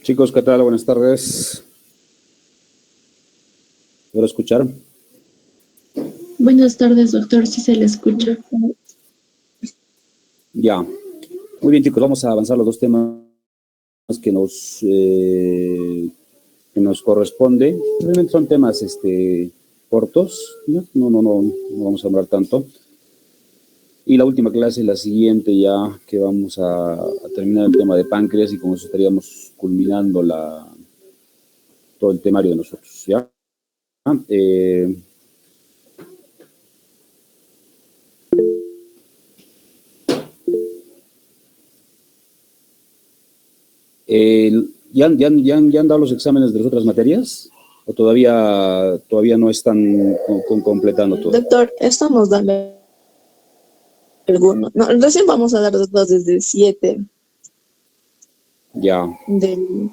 Chicos, ¿qué tal? Buenas tardes. ¿Puedo escuchar? Buenas tardes, doctor, si se le escucha. Ya. Muy bien, chicos, vamos a avanzar los dos temas que nos corresponde. Realmente son temas cortos, no vamos a hablar tanto. Y la última clase es la siguiente, ya que vamos a terminar el tema de páncreas y con eso estaríamos culminando todo el temario de nosotros, ¿ya? ¿Ya han dado los exámenes de las otras materias? ¿O todavía no están completando todo? Doctor, estamos dando algunos. No, recién vamos a dar los dos desde el 7 Ya. del...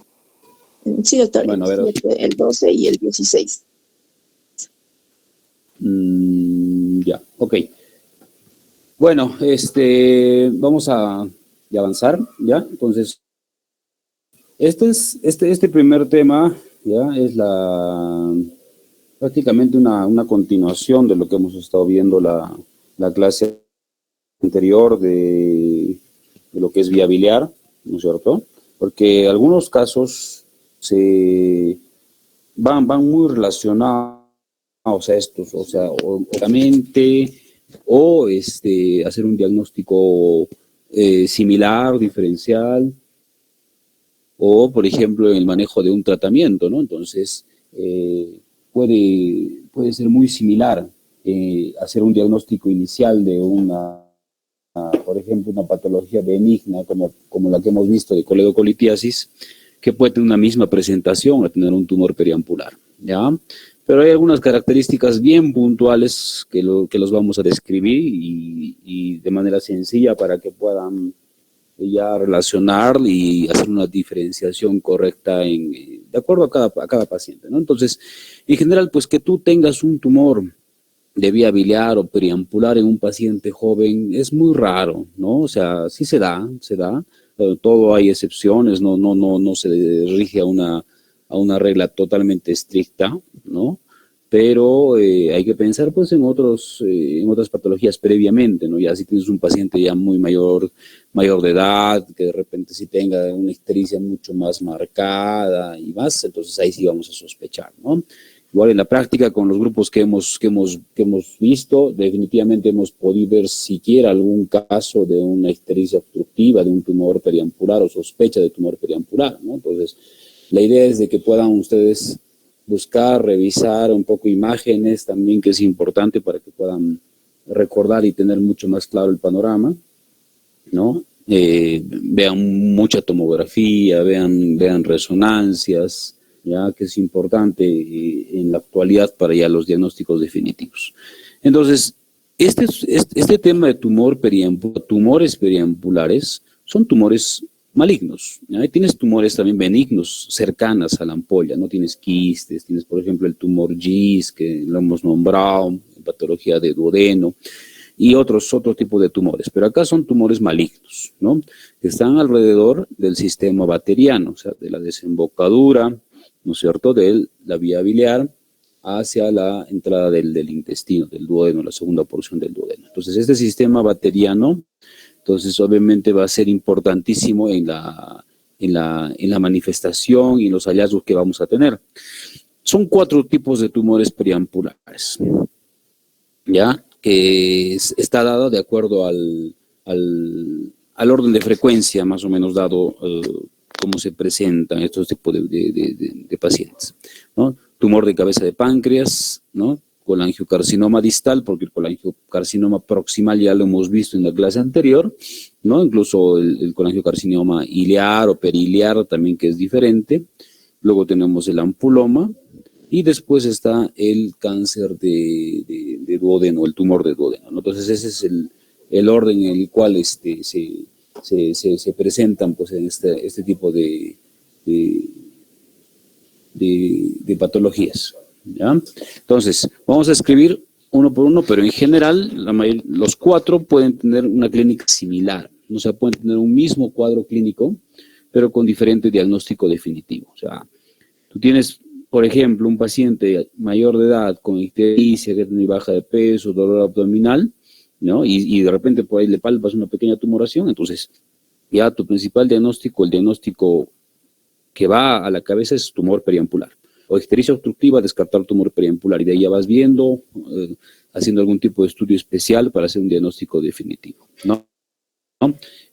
Sí, doctor, Bueno, el a ver. 7, el 12 y el 16. Ya, ok. Bueno, vamos a avanzar, ¿ya? Entonces, este primer tema, ¿ya? Es prácticamente una continuación de lo que hemos estado viendo la clase anterior de lo que es vía biliar, ¿no es cierto? Porque algunos casos van muy relacionados a estos, o sea, obviamente, o hacer un diagnóstico similar, diferencial, o, por ejemplo, en el manejo de un tratamiento, ¿no? Entonces, puede ser muy similar hacer un diagnóstico inicial de por ejemplo, una patología benigna como la que hemos visto de coledocolitiasis, que puede tener una misma presentación a tener un tumor periampular, ¿ya? Pero hay algunas características bien puntuales que los vamos a describir y de manera sencilla para que puedan ya relacionar y hacer una diferenciación correcta de acuerdo a cada paciente, ¿no? Entonces, en general, pues que tú tengas un tumor de vía biliar o periampular en un paciente joven es muy raro, ¿no? O sea, sí se da, todo hay excepciones, no se rige a una regla totalmente estricta, ¿no? Pero hay que pensar pues en otras patologías previamente, ¿no? Ya si tienes un paciente ya muy mayor de edad, que de repente sí tenga una ictericia mucho más marcada y más, entonces ahí sí vamos a sospechar, ¿no? Igual en la práctica con los grupos que hemos visto, definitivamente hemos podido ver siquiera algún caso de una ictericia obstructiva, de un tumor periampular o sospecha de tumor periampular, ¿no? Entonces, la idea es de que puedan ustedes buscar, revisar un poco imágenes también, que es importante para que puedan recordar y tener mucho más claro el panorama, ¿no? Vean mucha tomografía, vean resonancias, ya que es importante en la actualidad para ya los diagnósticos definitivos. Entonces, este tema de tumores periampulares son tumores malignos, ¿ya? Tienes tumores también benignos cercanas a la ampolla, no tienes quistes, tienes por ejemplo el tumor GIS, que lo hemos nombrado, patología de duodeno, y otro tipo de tumores, pero acá son tumores malignos, ¿no? Que están alrededor del sistema bacteriano, o sea, de la desembocadura, ¿no es cierto?, de la vía biliar hacia la entrada del intestino, del duodeno, la segunda porción del duodeno. Entonces, este sistema bacteriano, entonces, obviamente va a ser importantísimo en la manifestación y en los hallazgos que vamos a tener. Son 4 tipos de tumores periampulares, ¿ya? Que está dado de acuerdo al orden de frecuencia, más o menos dado cómo se presentan estos tipos de pacientes, ¿no? Tumor de cabeza de páncreas, ¿no? Colangiocarcinoma distal, porque el colangiocarcinoma proximal ya lo hemos visto en la clase anterior, ¿no? Incluso el colangiocarcinoma ilear o periliar también, que es diferente. Luego tenemos el ampuloma, y después está el cáncer de duodeno, el tumor de duodeno, ¿no? Entonces ese es el orden en el cual se presentan pues, en este tipo de patologías, ¿ya? Entonces, vamos a escribir uno por uno, pero en general los 4 pueden tener una clínica similar, o sea, pueden tener un mismo cuadro clínico, pero con diferente diagnóstico definitivo. O sea, tú tienes, por ejemplo, un paciente mayor de edad con ictericia, que tiene baja de peso, dolor abdominal, ¿no? Y de repente por ahí le palpas una pequeña tumoración, entonces ya tu principal diagnóstico, el diagnóstico que va a la cabeza es tumor periampular. O ictericia obstructiva, descartar tumor periampular, y de ahí ya vas viendo, haciendo algún tipo de estudio especial para hacer un diagnóstico definitivo, ¿no?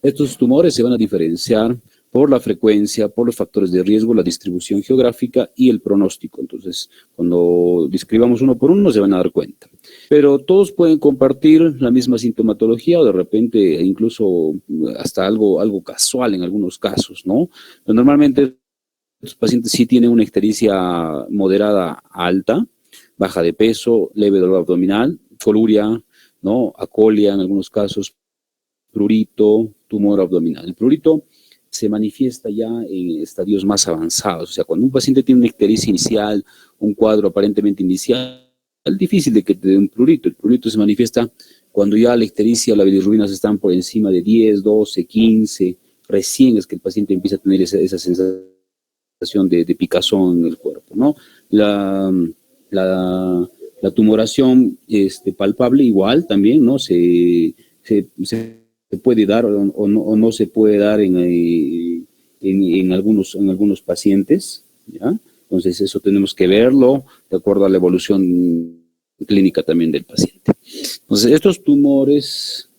Estos tumores se van a diferenciar por la frecuencia, por los factores de riesgo, la distribución geográfica y el pronóstico. Entonces, cuando describamos uno por uno se van a dar cuenta. Pero todos pueden compartir la misma sintomatología o de repente incluso hasta algo casual en algunos casos, ¿no? Pero normalmente los pacientes sí tienen una ictericia moderada alta, baja de peso, leve dolor abdominal, coluria, ¿no? Acolia en algunos casos, prurito, tumor abdominal. El prurito se manifiesta ya en estadios más avanzados. O sea, cuando un paciente tiene una ictericia inicial, un cuadro aparentemente inicial, es difícil de que te dé un prurito. El prurito se manifiesta cuando ya la ictericia o la bilirrubinas están por encima de 10, 12, 15. Recién es que el paciente empieza a tener esa sensación de picazón en el cuerpo, ¿no? La tumoración palpable igual también, ¿no? Se puede dar o no se puede dar en algunos pacientes, ¿ya? Entonces eso tenemos que verlo de acuerdo a la evolución clínica también del paciente. Entonces estos tumores,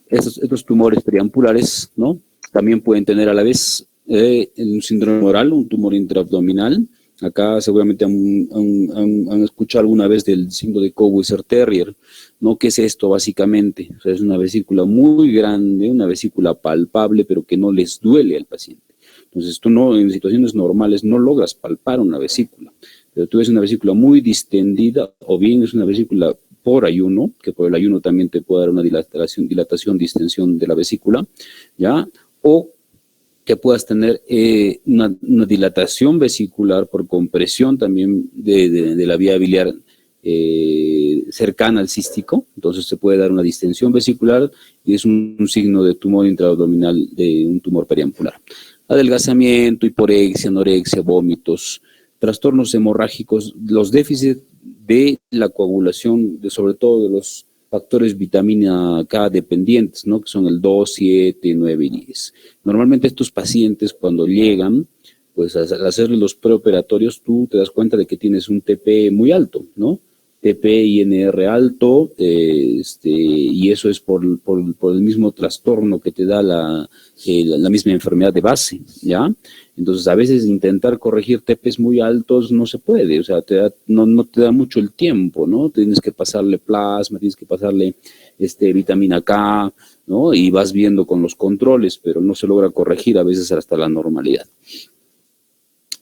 estos tumores periampulares, ¿no? También pueden tener a la vez un síndrome oral, un tumor intraabdominal. Acá seguramente han escuchado alguna vez del síndrome de Cobb-Weiser-Terrier, ¿no? ¿Qué es esto básicamente? O sea, es una vesícula muy grande, una vesícula palpable, pero que no les duele al paciente. Entonces tú no, en situaciones normales no logras palpar una vesícula, pero tú ves una vesícula muy distendida, o bien es una vesícula por ayuno, que por el ayuno también te puede dar una dilatación, distensión de la vesícula, ¿ya? O que puedas tener una dilatación vesicular por compresión también de la vía biliar cercana al cístico. Entonces se puede dar una distensión vesicular y es un signo de tumor intraabdominal, de un tumor periampular. Adelgazamiento, hiporexia, anorexia, vómitos, trastornos hemorrágicos, los déficits de la coagulación, sobre todo de los factores vitamina K dependientes, ¿no? Que son el 2, 7, 9 y 10. Normalmente estos pacientes cuando llegan, pues al hacerle los preoperatorios, tú te das cuenta de que tienes un TP muy alto, ¿no? TP, INR alto, y eso es por el mismo trastorno que te da la misma enfermedad de base, ¿ya? Entonces, a veces intentar corregir TPs muy altos no se puede, o sea, no te da mucho el tiempo, ¿no? Tienes que pasarle plasma, tienes que pasarle vitamina K, ¿no? Y vas viendo con los controles, pero no se logra corregir a veces hasta la normalidad.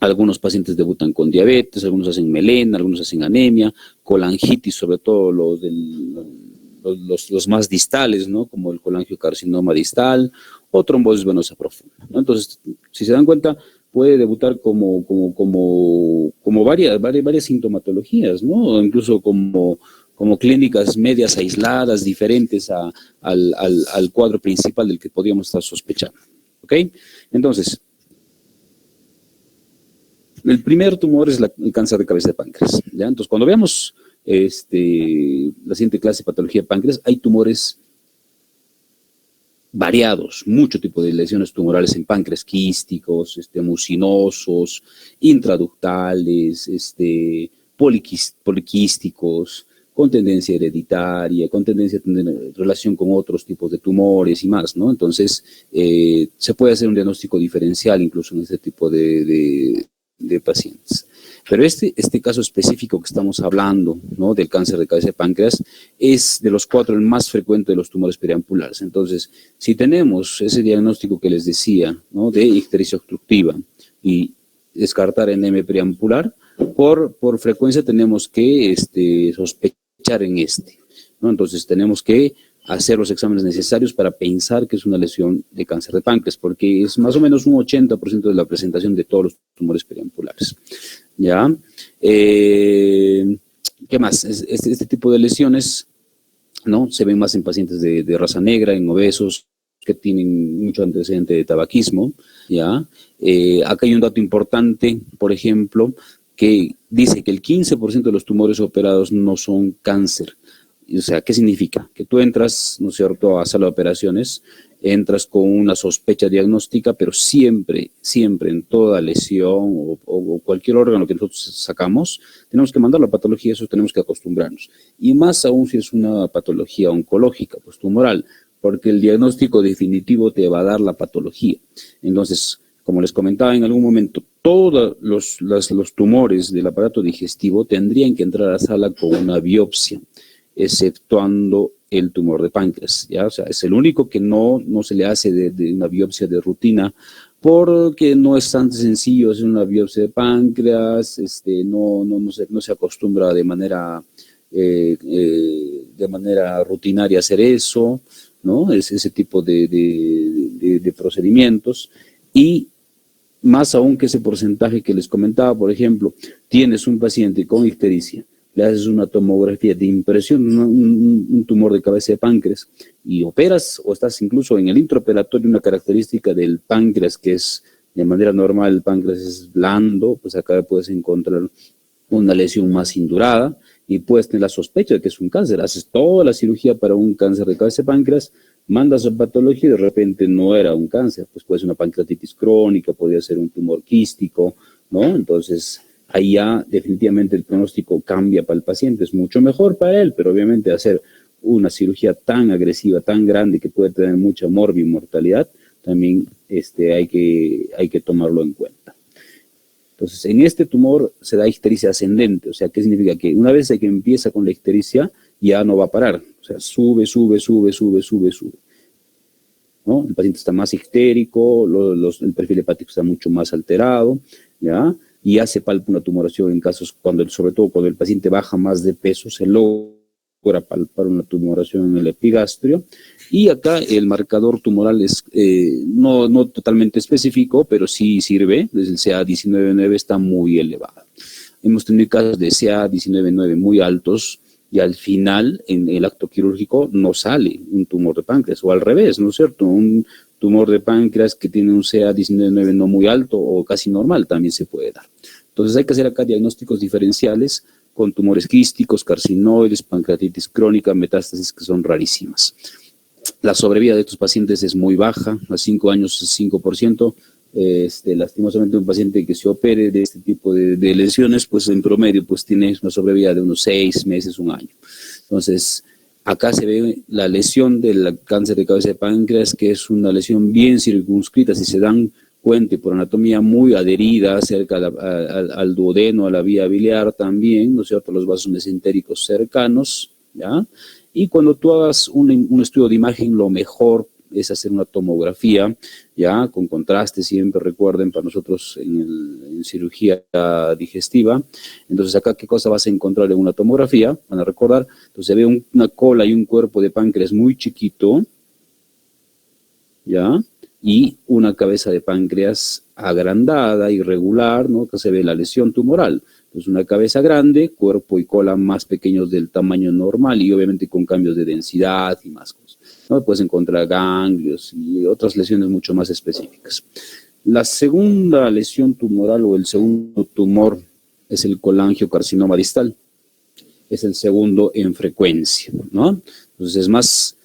Algunos pacientes debutan con diabetes, algunos hacen melena, algunos hacen anemia, colangitis, sobre todo los más distales, ¿no? Como el colangiocarcinoma distal o trombosis venosa profunda, ¿no? Entonces, si se dan cuenta, puede debutar como varias sintomatologías, ¿no? O incluso como clínicas medias aisladas, diferentes al cuadro principal del que podríamos estar sospechando, ¿ok? Entonces, el primer tumor es el cáncer de cabeza de páncreas, ¿ya? Entonces, cuando veamos la siguiente clase de patología de páncreas, hay tumores variados, mucho tipo de lesiones tumorales en páncreas, quísticos, mucinosos, intraductales, poliquísticos, con tendencia hereditaria, con tendencia a tener relación con otros tipos de tumores y más, ¿no? Entonces, se puede hacer un diagnóstico diferencial incluso en este tipo de pacientes. Pero este caso específico que estamos hablando, ¿no? Del cáncer de cabeza de páncreas, es de los 4 el más frecuente de los tumores periampulares. Entonces, si tenemos ese diagnóstico que les decía, ¿no? De ictericia obstructiva y descartar enema periampular, por frecuencia tenemos que sospechar en ¿no? Entonces, tenemos que hacer los exámenes necesarios para pensar que es una lesión de cáncer de páncreas, porque es más o menos un 80% de la presentación de todos los tumores periampulares, ¿ya? ¿Qué más? Este tipo de lesiones, ¿no? Se ven más en pacientes de raza negra, en obesos, que tienen mucho antecedente de tabaquismo, ¿ya? Acá hay un dato importante, por ejemplo, que dice que el 15% de los tumores operados no son cáncer. O sea, ¿qué significa? Que tú entras, ¿no es cierto?, a sala de operaciones, entras con una sospecha diagnóstica, pero siempre, siempre en toda lesión o cualquier órgano que nosotros sacamos, tenemos que mandar la patología, eso tenemos que acostumbrarnos. Y más aún si es una patología oncológica, pues tumoral, porque el diagnóstico definitivo te va a dar la patología. Entonces, como les comentaba en algún momento, todos los tumores del aparato digestivo tendrían que entrar a la sala con una biopsia, exceptuando el tumor de páncreas, ¿ya? O sea, es el único que no se le hace de una biopsia de rutina, porque no es tan sencillo hacer una biopsia de páncreas, no se acostumbra de manera rutinaria a hacer eso, ¿no? Es ese tipo de procedimientos. Y más aún que ese porcentaje que les comentaba, por ejemplo, tienes un paciente con ictericia, le haces una tomografía de impresión, un tumor de cabeza de páncreas, y operas o estás incluso en el intraoperatorio, una característica del páncreas que es, de manera normal, el páncreas es blando, pues acá puedes encontrar una lesión más indurada y puedes tener la sospecha de que es un cáncer. Haces toda la cirugía para un cáncer de cabeza de páncreas, mandas a patología y de repente no era un cáncer, pues puede ser una pancreatitis crónica, podría ser un tumor quístico, ¿no? Entonces, ahí ya definitivamente el pronóstico cambia para el paciente, es mucho mejor para él, pero obviamente hacer una cirugía tan agresiva, tan grande, que puede tener mucha morbimortalidad, también hay que tomarlo en cuenta. Entonces, en este tumor se da ictericia ascendente, o sea, ¿qué significa? Que una vez que empieza con la ictericia, ya no va a parar, o sea, sube, ¿no? El paciente está más ictérico, el perfil hepático está mucho más alterado, ¿ya? Y hace palpa una tumoración en casos, sobre todo cuando el paciente baja más de peso, se logra palpar una tumoración en el epigastrio. Y acá el marcador tumoral es no totalmente específico, pero sí sirve, desde el CA19-9 está muy elevado. Hemos tenido casos de CA19-9 muy altos, y al final, en el acto quirúrgico, no sale un tumor de páncreas, o al revés, ¿no es cierto? Un tumor de páncreas que tiene un CA19-9 no muy alto o casi normal también se puede dar. Entonces hay que hacer acá diagnósticos diferenciales con tumores quísticos, carcinoides, pancreatitis crónica, metástasis que son rarísimas. La sobrevida de estos pacientes es muy baja, a 5 años es 5%. Lastimosamente un paciente que se opere de este tipo de lesiones, pues en promedio pues tiene una sobrevida de unos 6 meses, un año. Entonces, acá se ve la lesión del cáncer de cabeza de páncreas, que es una lesión bien circunscrita, si se dan cuenta, por anatomía muy adherida cerca al duodeno, a la vía biliar también, ¿no es cierto?, los vasos mesentéricos cercanos, ¿ya? Y cuando tú hagas un estudio de imagen, lo mejor es hacer una tomografía, ya, con contraste siempre, recuerden, para nosotros en cirugía digestiva. Entonces, acá, ¿qué cosa vas a encontrar en una tomografía? Van a recordar, entonces se ve una cola y un cuerpo de páncreas muy chiquito, ya, y una cabeza de páncreas agrandada, irregular, ¿no? Que se ve la lesión tumoral. Entonces, una cabeza grande, cuerpo y cola más pequeños del tamaño normal y obviamente con cambios de densidad y más cosas, ¿no? Puedes encontrar ganglios y otras lesiones mucho más específicas. La segunda lesión tumoral o el segundo tumor es el colangiocarcinoma distal. Es el segundo en frecuencia, ¿no? Entonces es más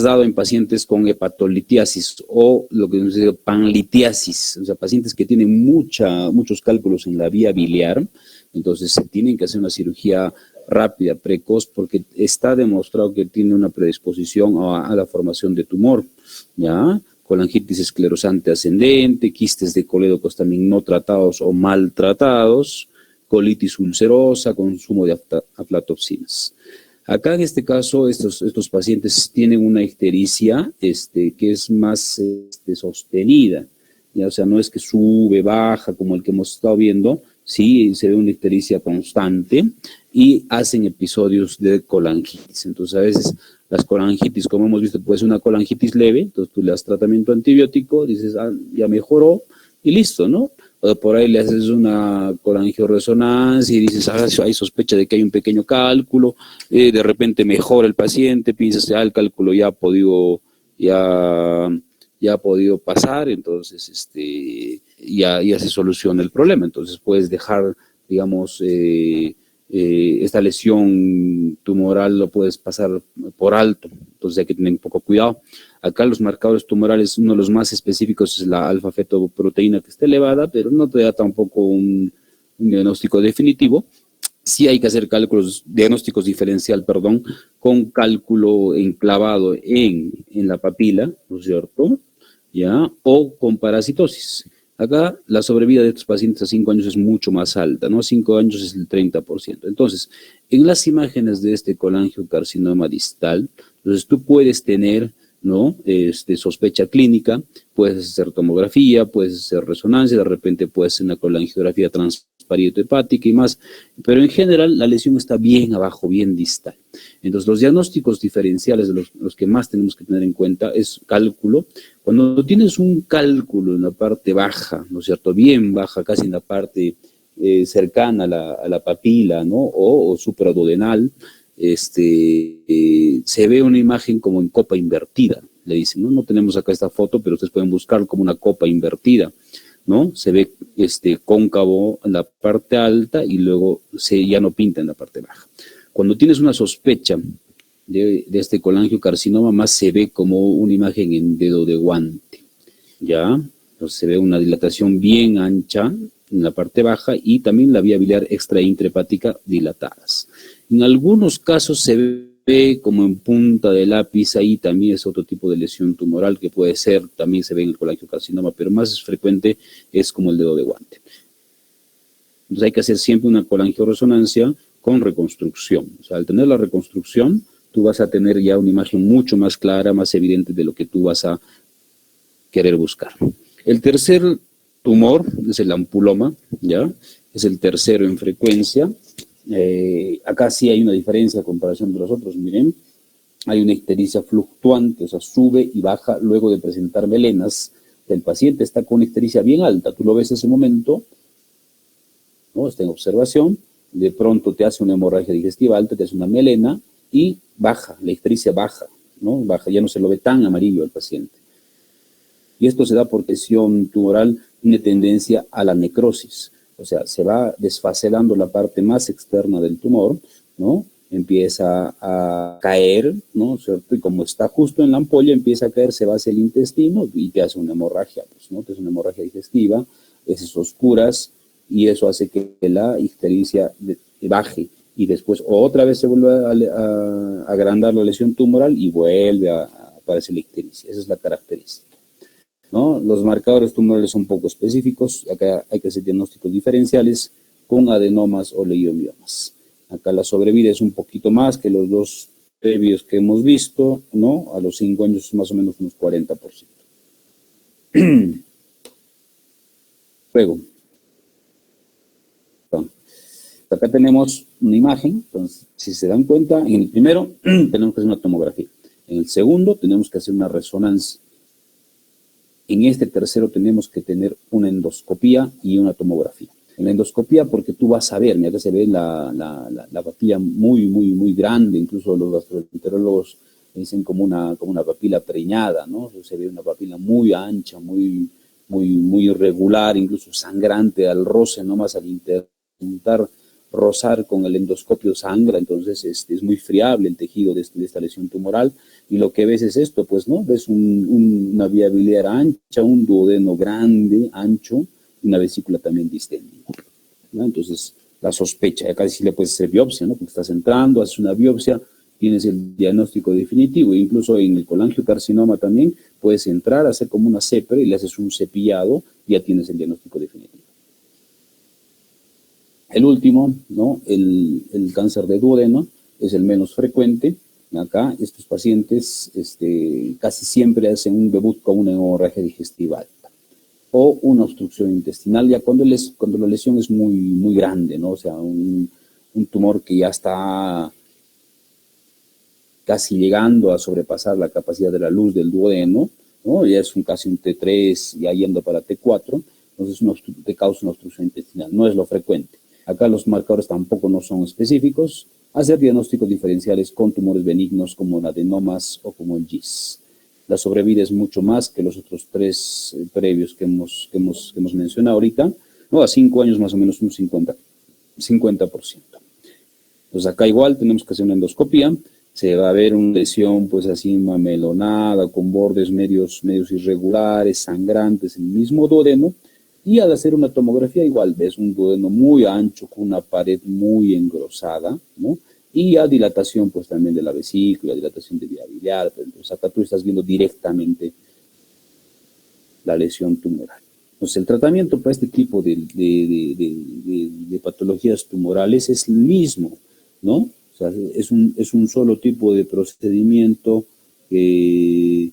dado en pacientes con hepatolitiasis o lo que se dice panlitiasis, o sea, pacientes que tienen muchos cálculos en la vía biliar. Entonces se tienen que hacer una cirugía rápida, precoz, porque está demostrado que tiene una predisposición a la formación de tumor, ¿ya? Colangitis esclerosante ascendente, quistes de colédocos también no tratados o mal tratados, colitis ulcerosa, consumo de aflatoxinas. Acá en este caso, estos pacientes tienen una ictericia que es más sostenida, ¿ya? O sea, no es que sube, baja, como el que hemos estado viendo, sí, se ve una ictericia constante y hacen episodios de colangitis. Entonces, a veces las colangitis, como hemos visto, puede ser una colangitis leve, entonces tú le das tratamiento antibiótico, dices, ya mejoró y listo, ¿no? O por ahí le haces una colangioresonancia y dices, hay sospecha de que hay un pequeño cálculo, de repente mejora el paciente, piensas, el cálculo ya ha podido ya ha podido pasar, entonces ya se soluciona el problema. Entonces puedes dejar, digamos, esta lesión tumoral lo puedes pasar por alto, entonces hay que tener un poco cuidado. Acá los marcadores tumorales, uno de los más específicos es la alfa-fetoproteína, que está elevada, pero no te da tampoco un diagnóstico definitivo. Sí hay que hacer diagnósticos diferencial, perdón, con cálculo enclavado en la papila, ¿no es cierto? ¿Ya? O con parasitosis. Acá la sobrevida de estos pacientes a 5 años es mucho más alta, ¿no? 5 años es el 30%. Entonces, en las imágenes de este colangiocarcinoma distal, entonces tú puedes tener, ¿no? Sospecha clínica, puedes hacer tomografía, puedes hacer resonancia, de repente puedes hacer una colangiografía transparieto-hepática y más, pero en general la lesión está bien abajo, bien distal. Entonces, los diagnósticos diferenciales de los que más tenemos que tener en cuenta es cálculo. Cuando tienes un cálculo en la parte baja, ¿no es cierto?, bien baja, casi en la parte cercana a la papila, ¿no?, o supraduodenal, se ve una imagen como en copa invertida, le dicen, ¿no? No tenemos acá esta foto, pero ustedes pueden buscar como una copa invertida, ¿no? Se ve cóncavo en la parte alta y luego ya no pinta en la parte baja. Cuando tienes una sospecha de este colangiocarcinoma, más se ve como una imagen en dedo de guante, ¿ya? Entonces se ve una dilatación bien ancha en la parte baja y también la vía biliar extra e intrahepática dilatadas. En algunos casos se ve como en punta de lápiz, ahí también es otro tipo de lesión tumoral que puede ser, también se ve en el colangiocarcinoma, pero más frecuente es como el dedo de guante. Entonces hay que hacer siempre una colangioresonancia con reconstrucción. O sea, al tener la reconstrucción, tú vas a tener ya una imagen mucho más clara, más evidente de lo que tú vas a querer buscar. El tercer tumor es el ampuloma, ¿ya? Es el tercero en frecuencia. Acá sí hay una diferencia en comparación de los otros, miren. Hay una ictericia fluctuante, o sea, sube y baja luego de presentar melenas. El paciente está con una ictericia bien alta, tú lo ves en ese momento, ¿no? Está en observación, de pronto te hace una hemorragia digestiva alta, te hace una melena y baja, la ictericia baja, ¿no? Baja, ya no se lo ve tan amarillo al paciente. Y esto se da por lesión tumoral, una tendencia a la necrosis. O sea, se va desfacelando la parte más externa del tumor, ¿no? Empieza a caer, ¿no? ¿Cierto? Y como está justo en la ampolla, empieza a caer, se va hacia el intestino y te hace una hemorragia, pues, ¿no? Te hace una hemorragia digestiva, heces oscuras, y eso hace que la ictericia baje. Y después otra vez se vuelve a agrandar la lesión tumoral y vuelve a aparecer la ictericia. Esa es la característica, ¿no? Los marcadores tumorales son poco específicos. Acá hay que hacer diagnósticos diferenciales con adenomas o leiomiomas. Acá la sobrevida es un poquito más que los dos previos que hemos visto, ¿no? A los 5 años es más o menos unos 40%. Luego, acá tenemos una imagen. Entonces, si se dan cuenta, en el primero tenemos que hacer una tomografía. En el segundo tenemos que hacer una resonancia. En este tercero tenemos que tener una endoscopía y una tomografía. En la endoscopía porque tú vas a ver, mira que se ve la papila muy grande, incluso los gastroenterólogos dicen como una papila preñada, ¿no? Se ve una papila muy ancha, muy irregular, incluso sangrante al roce, nomás al intentar rozar con el endoscopio sangra, entonces es muy friable el tejido de esta lesión tumoral, y lo que ves es esto, pues, ¿no? Ves una vía biliar ancha, un duodeno grande, ancho, y una vesícula también distendida, ¿no? Entonces, la sospecha, acá sí le puedes hacer biopsia, ¿no? Porque estás entrando, haces una biopsia, tienes el diagnóstico definitivo, e incluso en el colangiocarcinoma también puedes entrar, hacer como una CEPRE y le haces un cepillado, y ya tienes el diagnóstico definitivo. El último, ¿no? El cáncer de duodeno es el menos frecuente. Acá estos pacientes casi siempre hacen un debut con una hemorragia digestiva alta o una obstrucción intestinal, ya cuando la lesión es muy grande, ¿no? O sea, un tumor que ya está casi llegando a sobrepasar la capacidad de la luz del duodeno, ¿no? Ya es casi un T3, ya yendo para T4, entonces te causa una obstrucción intestinal, no es lo frecuente. Acá los marcadores tampoco no son específicos. Hacer diagnósticos diferenciales con tumores benignos como el adenomas o como el GIS. la sobrevida es mucho más que los otros 3 previos que hemos mencionado ahorita, ¿no? A 5 años más o menos un 50%. Pues acá igual tenemos que hacer una endoscopía, se va a ver una lesión pues así mamelonada, con bordes medios irregulares, sangrantes en el mismo duodeno, y al hacer una tomografía igual ves un duodeno muy ancho con una pared muy engrosada, ¿no? Y a dilatación pues también de la vesícula, dilatación de vía biliar. Entonces acá tú estás viendo directamente la lesión tumoral. Entonces el tratamiento para este tipo de patologías tumorales es el mismo, ¿no? O sea, es un solo tipo de procedimiento que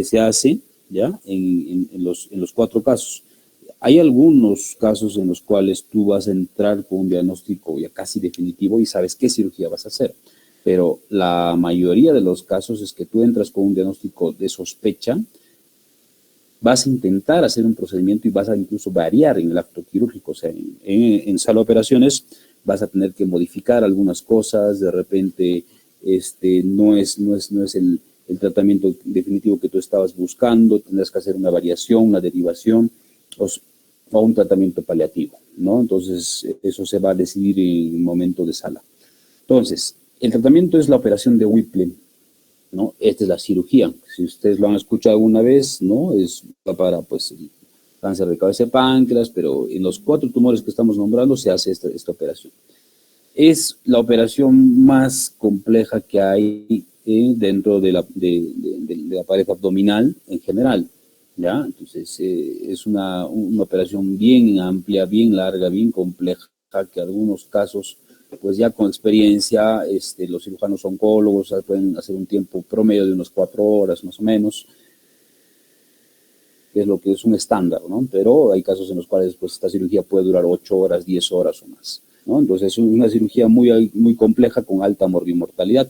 se hace, ¿ya? En los 4 casos. Hay algunos casos en los cuales tú vas a entrar con un diagnóstico ya casi definitivo y sabes qué cirugía vas a hacer, pero la mayoría de los casos es que tú entras con un diagnóstico de sospecha, vas a intentar hacer un procedimiento y vas a incluso variar en el acto quirúrgico. O sea, en sala de operaciones vas a tener que modificar algunas cosas, de repente no es el tratamiento definitivo que tú estabas buscando, tendrás que hacer una variación, una derivación o un tratamiento paliativo, ¿no? Entonces, eso se va a decidir en el momento de sala. Entonces, el tratamiento es la operación de Whipple, ¿no? Esta es la cirugía. Si ustedes lo han escuchado alguna vez, ¿no? Es para, pues, el cáncer de cabeza de páncreas, pero en los 4 tumores que estamos nombrando se hace esta operación. Es la operación más compleja que hay dentro de la pared abdominal en general, ¿ya? Entonces, es una operación bien amplia, bien larga, bien compleja, que en algunos casos, pues ya con experiencia, los cirujanos oncólogos pueden hacer un tiempo promedio de unas 4 horas más o menos, que es lo que es un estándar, ¿no? Pero hay casos en los cuales pues esta cirugía puede durar 8 horas, 10 horas o más, ¿no? Entonces es una cirugía muy compleja con alta morbimortalidad,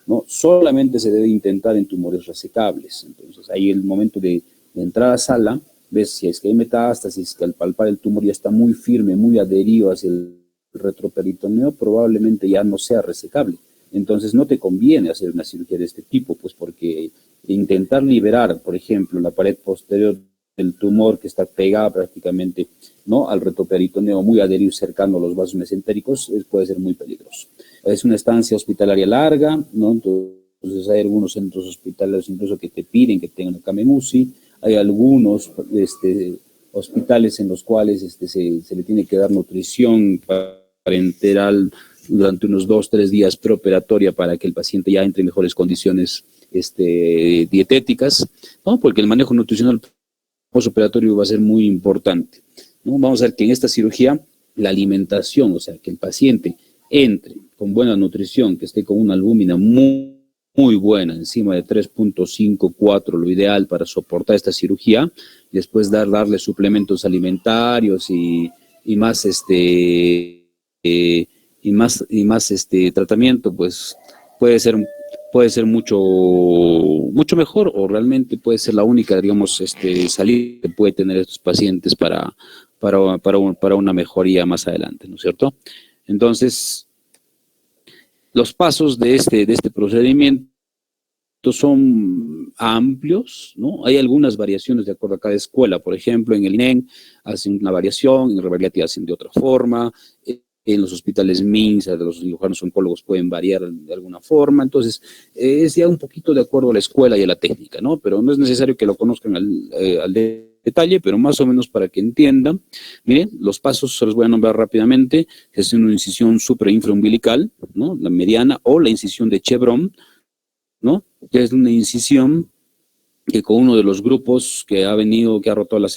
¿no? Solamente se debe intentar en tumores resecables. Entonces ahí el momento de entrar a sala, ves si es que hay metástasis, que al palpar el tumor ya está muy firme, muy adherido hacia el retroperitoneo, probablemente ya no sea resecable. Entonces no te conviene hacer una cirugía de este tipo, pues porque intentar liberar, por ejemplo, la pared posterior del tumor que está pegada prácticamente, ¿no?, al retroperitoneo, muy adherido cercano a los vasos mesentéricos, puede ser muy peligroso. Es una estancia hospitalaria larga, ¿no? Entonces hay algunos centros hospitalarios incluso que te piden que tengan cama en UCI. Hay algunos hospitales en los cuales se le tiene que dar nutrición parenteral durante unos 2-3 días preoperatoria para que el paciente ya entre en mejores condiciones dietéticas, ¿no? Porque el manejo nutricional postoperatorio va a ser muy importante, ¿no? Vamos a ver que en esta cirugía la alimentación, o sea, que el paciente entre con buena nutrición, que esté con una albúmina muy buena, encima de 3.5, 4, lo ideal para soportar esta cirugía, y después darle suplementos alimentarios y más tratamiento, pues puede ser mucho mejor, o realmente puede ser la única, digamos, salida que puede tener estos pacientes para una mejoría más adelante, ¿no es cierto? Entonces, los pasos de este procedimiento son amplios, ¿no? Hay algunas variaciones de acuerdo a cada escuela. Por ejemplo, en el INEM hacen una variación, en Revalidati hacen de otra forma, en los hospitales MINSA de los cirujanos oncólogos pueden variar de alguna forma. Entonces, es ya un poquito de acuerdo a la escuela y a la técnica, ¿no? Pero no es necesario que lo conozcan al detalle, pero más o menos para que entiendan. Miren, los pasos se los voy a nombrar rápidamente. Es una incisión suprainfraumbilical, ¿no?, la mediana, o la incisión de Chevron, ¿no?, que es una incisión que con uno de los grupos que ha rotado la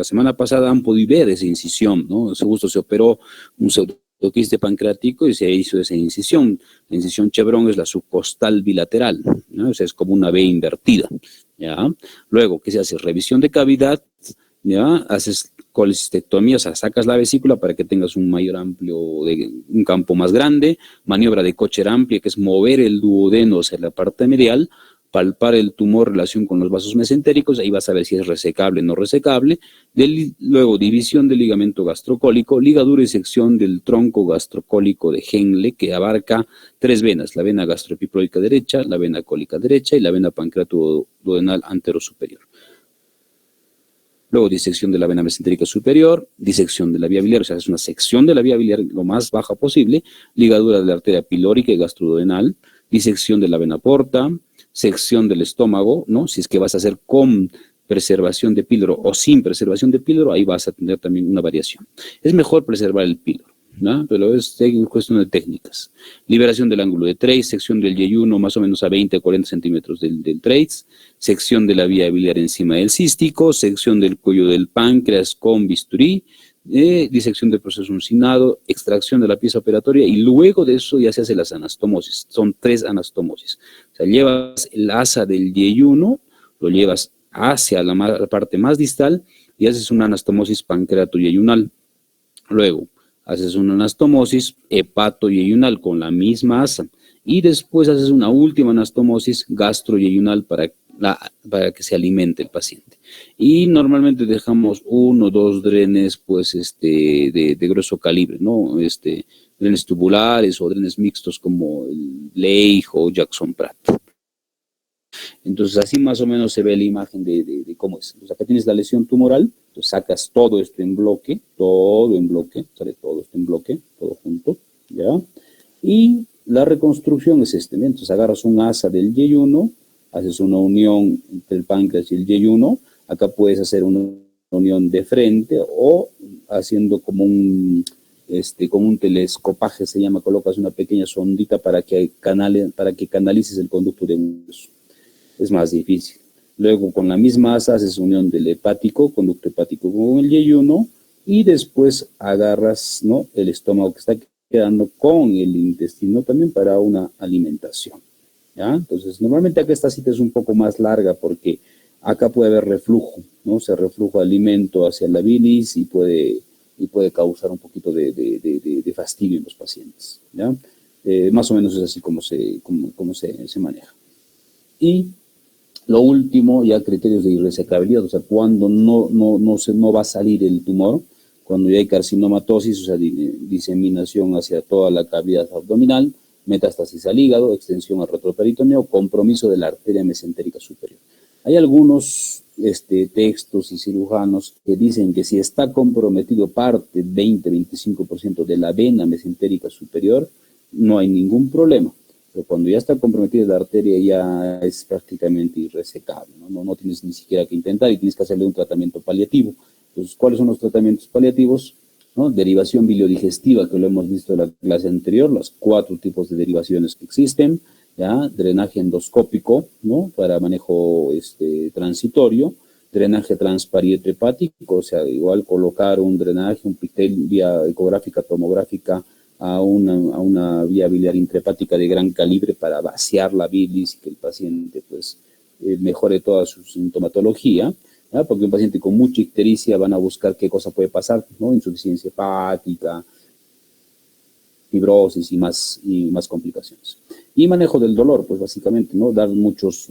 semana pasada han podido ver esa incisión, ¿no? Justo se operó un pseudoquiste pancreático y se hizo esa incisión. La incisión Chevron es la subcostal bilateral, ¿no? O sea, es como una V invertida, ¿ya? Luego, ¿qué se hace? Revisión de cavidad, ¿ya? Haces colecistectomía, o sea, sacas la vesícula para que tengas un un campo más grande. Maniobra de Kocher amplia, que es mover el duodeno hacia la parte medial, palpar el tumor en relación con los vasos mesentéricos, ahí vas a ver si es resecable o no resecable. Luego, división del ligamento gastrocólico, ligadura y sección del tronco gastrocólico de Henle, que abarca 3 venas, la vena gastroepiploica derecha, la vena cólica derecha y la vena pancreatoduodenal anterosuperior. Luego, disección de la vena mesentérica superior, disección de la vía biliar, o sea, es una sección de la vía biliar lo más baja posible, ligadura de la arteria pilórica y gastroduodenal, disección de la vena porta, sección del estómago, ¿no? Si es que vas a hacer con preservación de píloro o sin preservación de píloro, ahí vas a tener también una variación. Es mejor preservar el píloro, ¿no? Pero es cuestión de técnicas. Liberación del ángulo de Treitz, sección del yeyuno más o menos a 20 a 40 centímetros del Treitz, sección de la vía biliar encima del cístico, sección del cuello del páncreas con bisturí, disección del proceso uncinado, extracción de la pieza operatoria y luego de eso ya se hace las anastomosis. Son 3 anastomosis. O sea, llevas el asa del yeyuno, lo llevas hacia la parte más distal y haces una anastomosis pancreato-yeyunal. Luego, haces una anastomosis hepato-yeyunal con la misma asa y después haces una última anastomosis gastro-yeyunal para que se alimente el paciente. Y normalmente dejamos 1 o 2 drenes pues, de grueso calibre, ¿no? Drenes tubulares o drenes mixtos como el Leigh o Jackson Pratt. Entonces así más o menos se ve la imagen de cómo es. Entonces acá tienes la lesión tumoral, entonces sacas todo esto en bloque, sale todo esto en bloque, todo junto, ¿ya? Y la reconstrucción es ¿no? Entonces agarras un asa del yeyuno, haces una unión entre el páncreas y el yeyuno, acá puedes hacer una unión de frente o haciendo como un telescopaje, se llama, colocas una pequeña sondita para que canalices el conducto de hueso. Es más difícil. Luego con la misma asa haces unión del conducto hepático con el yeyuno y después agarras, ¿no? El estómago que está quedando con el intestino también para una alimentación. ¿Ya? Entonces, normalmente acá esta cita es un poco más larga porque acá puede haber reflujo, ¿no? Se reflujo alimento hacia la bilis y puede causar un poquito de fastidio en los pacientes, ¿ya? Más o menos es así como se maneja. Y lo último, ya criterios de irresecabilidad, o sea, cuando no va a salir el tumor, cuando ya hay carcinomatosis, o sea, diseminación hacia toda la cavidad abdominal, metástasis al hígado, extensión al retroperitoneo, compromiso de la arteria mesentérica superior. Hay algunos textos y cirujanos que dicen que si está comprometido parte 20-25% de la vena mesentérica superior, no hay ningún problema. Pero cuando ya está comprometida la arteria ya es prácticamente irresecable, ¿no? No tienes ni siquiera que intentar y tienes que hacerle un tratamiento paliativo. Entonces, ¿cuáles son los tratamientos paliativos? ¿No? Derivación biliodigestiva, que lo hemos visto en la clase anterior, los 4 tipos de derivaciones que existen, ¿ya? Drenaje endoscópico, ¿no? Para manejo transitorio, drenaje transparieto hepático, o sea, igual colocar un drenaje, un pigtail vía ecográfica, tomográfica, a una vía biliar intrahepática de gran calibre para vaciar la bilis y que el paciente pues mejore toda su sintomatología, ¿ya? Porque un paciente con mucha ictericia van a buscar qué cosa puede pasar, ¿no? Insuficiencia hepática, fibrosis y más complicaciones. Y manejo del dolor, pues básicamente, ¿no? Dar muchos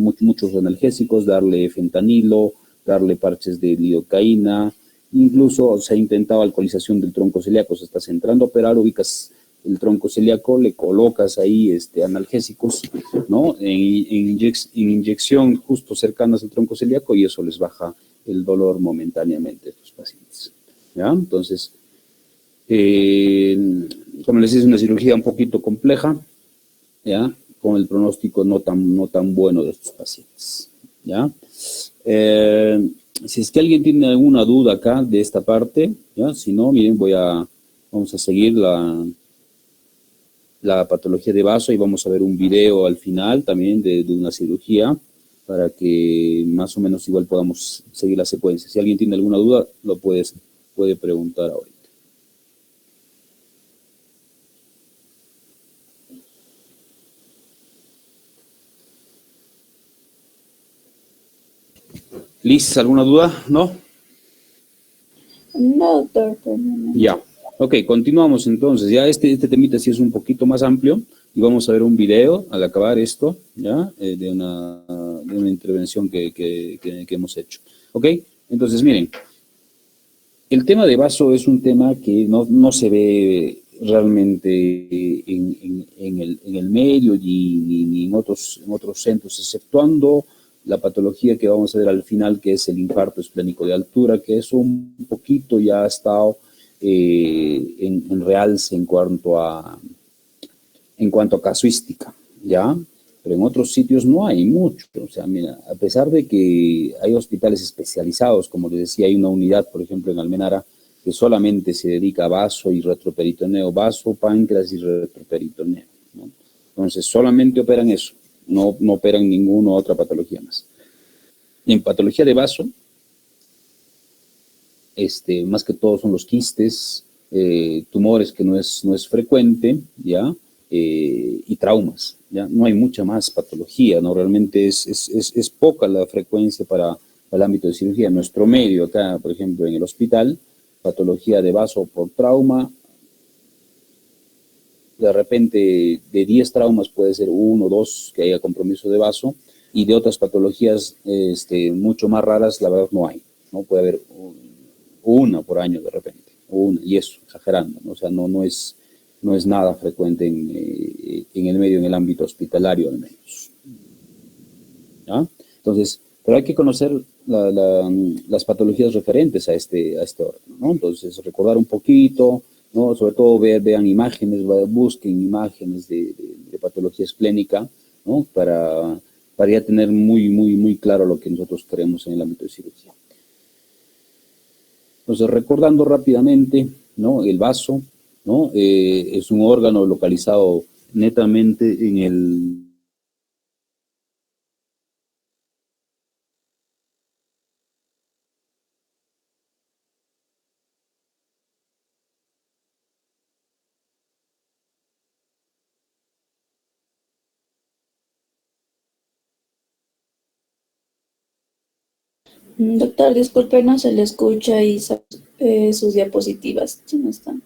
analgésicos, darle fentanilo, darle parches de lidocaína, incluso se ha intentado alcoholización del tronco celíaco, o sea, estás entrando a operar, ubicas el tronco celíaco, le colocas ahí analgésicos, ¿no? En inyección justo cercanas al tronco celíaco y eso les baja el dolor momentáneamente a estos pacientes, ¿ya? Entonces, como les decía, es una cirugía un poquito compleja, ¿ya? Con el pronóstico no tan bueno de estos pacientes, ¿ya? Si es que alguien tiene alguna duda acá de esta parte, ¿ya? Si no, miren, vamos a seguir la patología de vaso y vamos a ver un video al final también de una cirugía para que más o menos igual podamos seguir la secuencia. Si alguien tiene alguna duda, lo puede preguntar ahorita. Liz, ¿alguna duda? ¿No? No, doctor. Ya. Ok, continuamos entonces. Ya este temita sí es un poquito más amplio y vamos a ver un video al acabar esto, ¿ya? De una una intervención que hemos hecho. ¿Ok? Entonces, miren, el tema de vaso es un tema que no se ve realmente en el medio ni en otros centros, exceptuando la patología que vamos a ver al final, que es el infarto esplénico de altura, que es un poquito ya ha estado en realce en cuanto a casuística, ¿ya? Pero en otros sitios no hay mucho. O sea, mira, a pesar de que hay hospitales especializados, como les decía, hay una unidad, por ejemplo, en Almenara, que solamente se dedica a vaso y retroperitoneo, vaso, páncreas y retroperitoneo, ¿no? Entonces, solamente operan eso, no operan ninguna otra patología más. Y en patología de vaso, más que todo son los quistes, tumores que no es frecuente, ¿ya? Y traumas, ¿ya? No hay mucha más patología, ¿no? Realmente es poca la frecuencia para el ámbito de cirugía. Nuestro medio acá, por ejemplo, en el hospital, patología de vaso por trauma, de repente de 10 traumas puede ser 1 o 2 que haya compromiso de vaso, y de otras patologías mucho más raras, la verdad no hay, ¿no? Puede haber una por año de repente, una, y eso, exagerando, ¿no? O sea, no es nada frecuente en el medio, en el ámbito hospitalario al menos, ¿ya? Entonces, pero hay que conocer las patologías referentes a este órgano, ¿no? Entonces, recordar un poquito, ¿no? Sobre todo vean imágenes, busquen imágenes de patología esplénica, ¿no? Para ya tener muy claro lo que nosotros queremos en el ámbito de cirugía. Entonces, recordando rápidamente, ¿no? El vaso, ¿no? Es un órgano localizado netamente en el Doctor, disculpe, no se le escucha y sus diapositivas ya no están.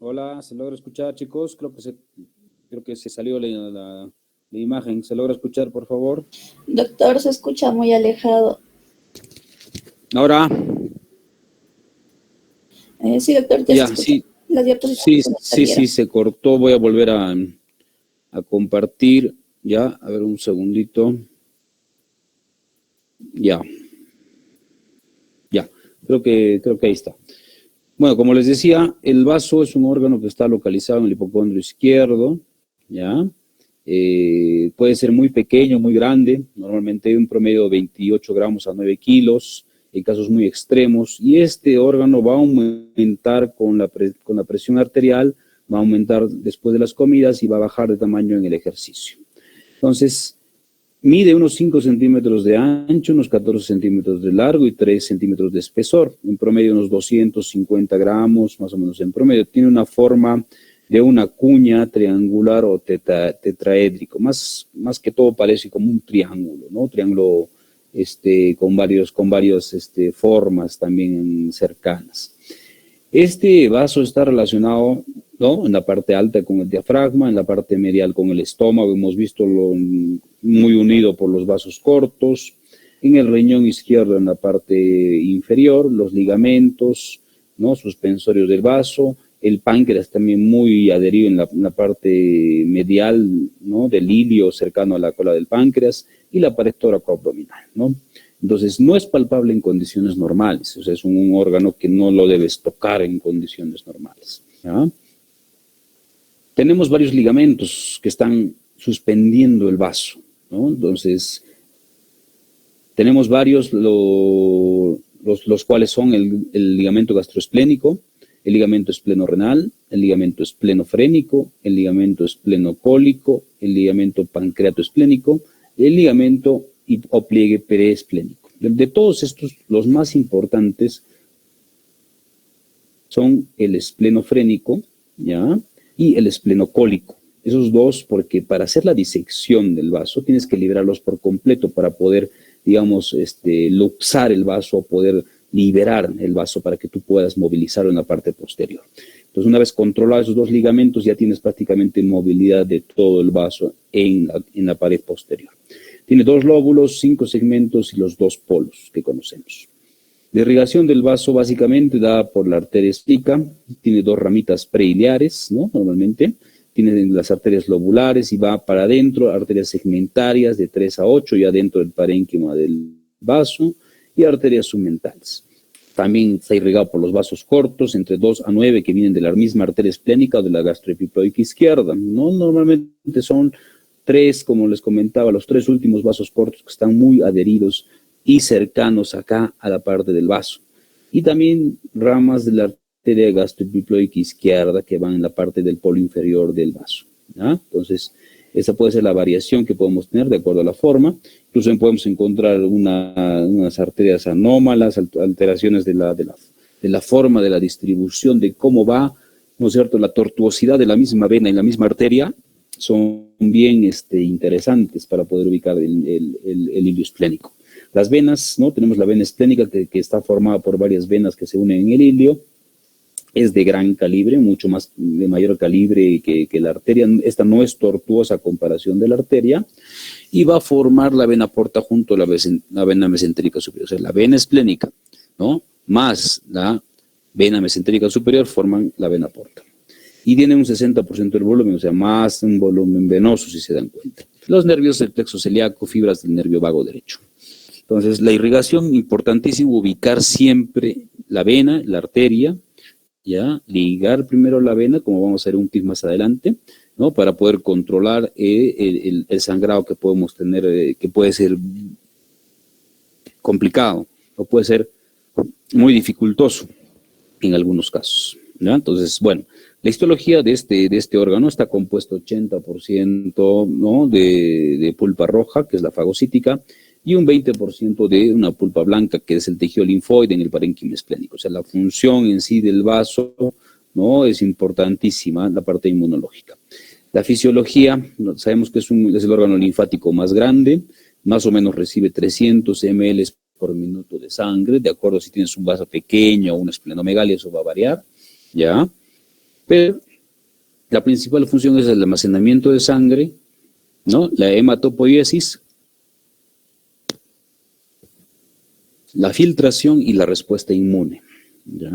Hola, ¿se logra escuchar, chicos? Creo que se salió la imagen. ¿Se logra escuchar, por favor? Doctor, se escucha muy alejado. Ahora, Sí, doctor, ya se ya, escucha. sí, Las diapositivas se me salieron. se cortó. Voy a volver a compartir. Ya, a ver un segundito. Ya, creo que ahí está. Bueno, como les decía, el vaso es un órgano que está localizado en el hipocondrio izquierdo, ¿ya? Puede ser muy pequeño, muy grande, normalmente hay un promedio de 28 gramos a 9 kilos, en casos muy extremos, y este órgano va a aumentar con la presión arterial, va a aumentar después de las comidas y va a bajar de tamaño en el ejercicio. Entonces, mide unos 5 centímetros de ancho, unos 14 centímetros de largo y 3 centímetros de espesor, en promedio unos 250 gramos, más o menos en promedio. Tiene una forma de una cuña triangular o tetraédrico, más que todo parece como un triángulo, ¿no? Triángulo con varias formas también cercanas. Este vaso está relacionado, ¿no? En la parte alta con el diafragma, en la parte medial con el estómago, hemos visto muy unido por los vasos cortos, en el riñón izquierdo en la parte inferior, los ligamentos, ¿no? Suspensorios del vaso, el páncreas también muy adherido en la parte medial, ¿no? Del ilio cercano a la cola del páncreas, y la pared tóraco-abdominal, ¿no? Entonces, no es palpable en condiciones normales, o sea, es un órgano que no lo debes tocar en condiciones normales, ¿ya? Tenemos varios ligamentos que están suspendiendo el vaso, ¿no? Entonces, tenemos varios, los cuales son el ligamento gastroesplénico, el ligamento esplenorrenal, el ligamento esplenofrénico, el ligamento esplenocólico, el ligamento pancreatoesplénico, el ligamento o pliegue pereesplénico. De todos estos, los más importantes son el esplenofrénico, ¿ya? Y el esplenocólico. Esos dos, porque para hacer la disección del vaso tienes que liberarlos por completo para poder, digamos, luxar el vaso o poder liberar el vaso para que tú puedas movilizarlo en la parte posterior. Entonces, una vez controlados esos dos ligamentos, ya tienes prácticamente movilidad de todo el vaso en la pared posterior. Tiene 2 lóbulos, 5 segmentos y los 2 polos que conocemos. La irrigación del vaso básicamente da por la arteria esplénica, tiene 2 ramitas preiliares, ¿no? Normalmente tiene las arterias lobulares y va para adentro, arterias segmentarias de 3 a 8 ya dentro del parénquima del vaso, y arterias submentales. También está irrigado por los vasos cortos, entre 2 a 9, que vienen de la misma arteria esplénica o de la gastroepiploica izquierda, ¿no? Normalmente son 3, como les comentaba, los 3 últimos vasos cortos que están muy adheridos y cercanos acá a la parte del vaso. Y también ramas de la arteria gastroepiploica izquierda que van en la parte del polo inferior del vaso, ¿ya? Entonces, esa puede ser la variación que podemos tener de acuerdo a la forma. Incluso podemos encontrar unas arterias anómalas, alteraciones de la forma de la distribución, de cómo va, ¿no es cierto?, la tortuosidad de la misma vena y la misma arteria, son bien interesantes para poder ubicar el ilio esplénico. Las venas, ¿no? Tenemos la vena esplénica que está formada por varias venas que se unen en el ilio. Es de gran calibre, mucho más de mayor calibre que la arteria. Esta no es tortuosa a comparación de la arteria, y va a formar la vena porta junto a la vena mesentérica superior. O sea, la vena esplénica, ¿no?, más la vena mesentérica superior forman la vena porta. Y tiene un 60% del volumen, o sea, más un volumen venoso, si se dan cuenta. Los nervios del plexo celíaco, fibras del nervio vago derecho. Entonces, la irrigación, importantísimo, ubicar siempre la vena, la arteria, ¿ya? Ligar primero la vena, como vamos a hacer un tip más adelante, ¿no?, para poder controlar el sangrado que podemos tener, que puede ser complicado o puede ser muy dificultoso en algunos casos, ¿ya? Entonces, bueno, la histología de este órgano está compuesto 80%, ¿no?, de pulpa roja, que es la fagocítica, y un 20% de una pulpa blanca, que es el tejido linfoide en el parénquima esplénico. O sea, la función en sí del vaso, ¿no?, es importantísima, la parte inmunológica. La fisiología, sabemos que es el órgano linfático más grande, más o menos recibe 300 ml por minuto de sangre, de acuerdo si tienes un vaso pequeño o una esplenomegalia, eso va a variar, ¿ya? Pero la principal función es el almacenamiento de sangre, ¿no?, la hematopoiesis, la filtración y la respuesta inmune, ¿ya?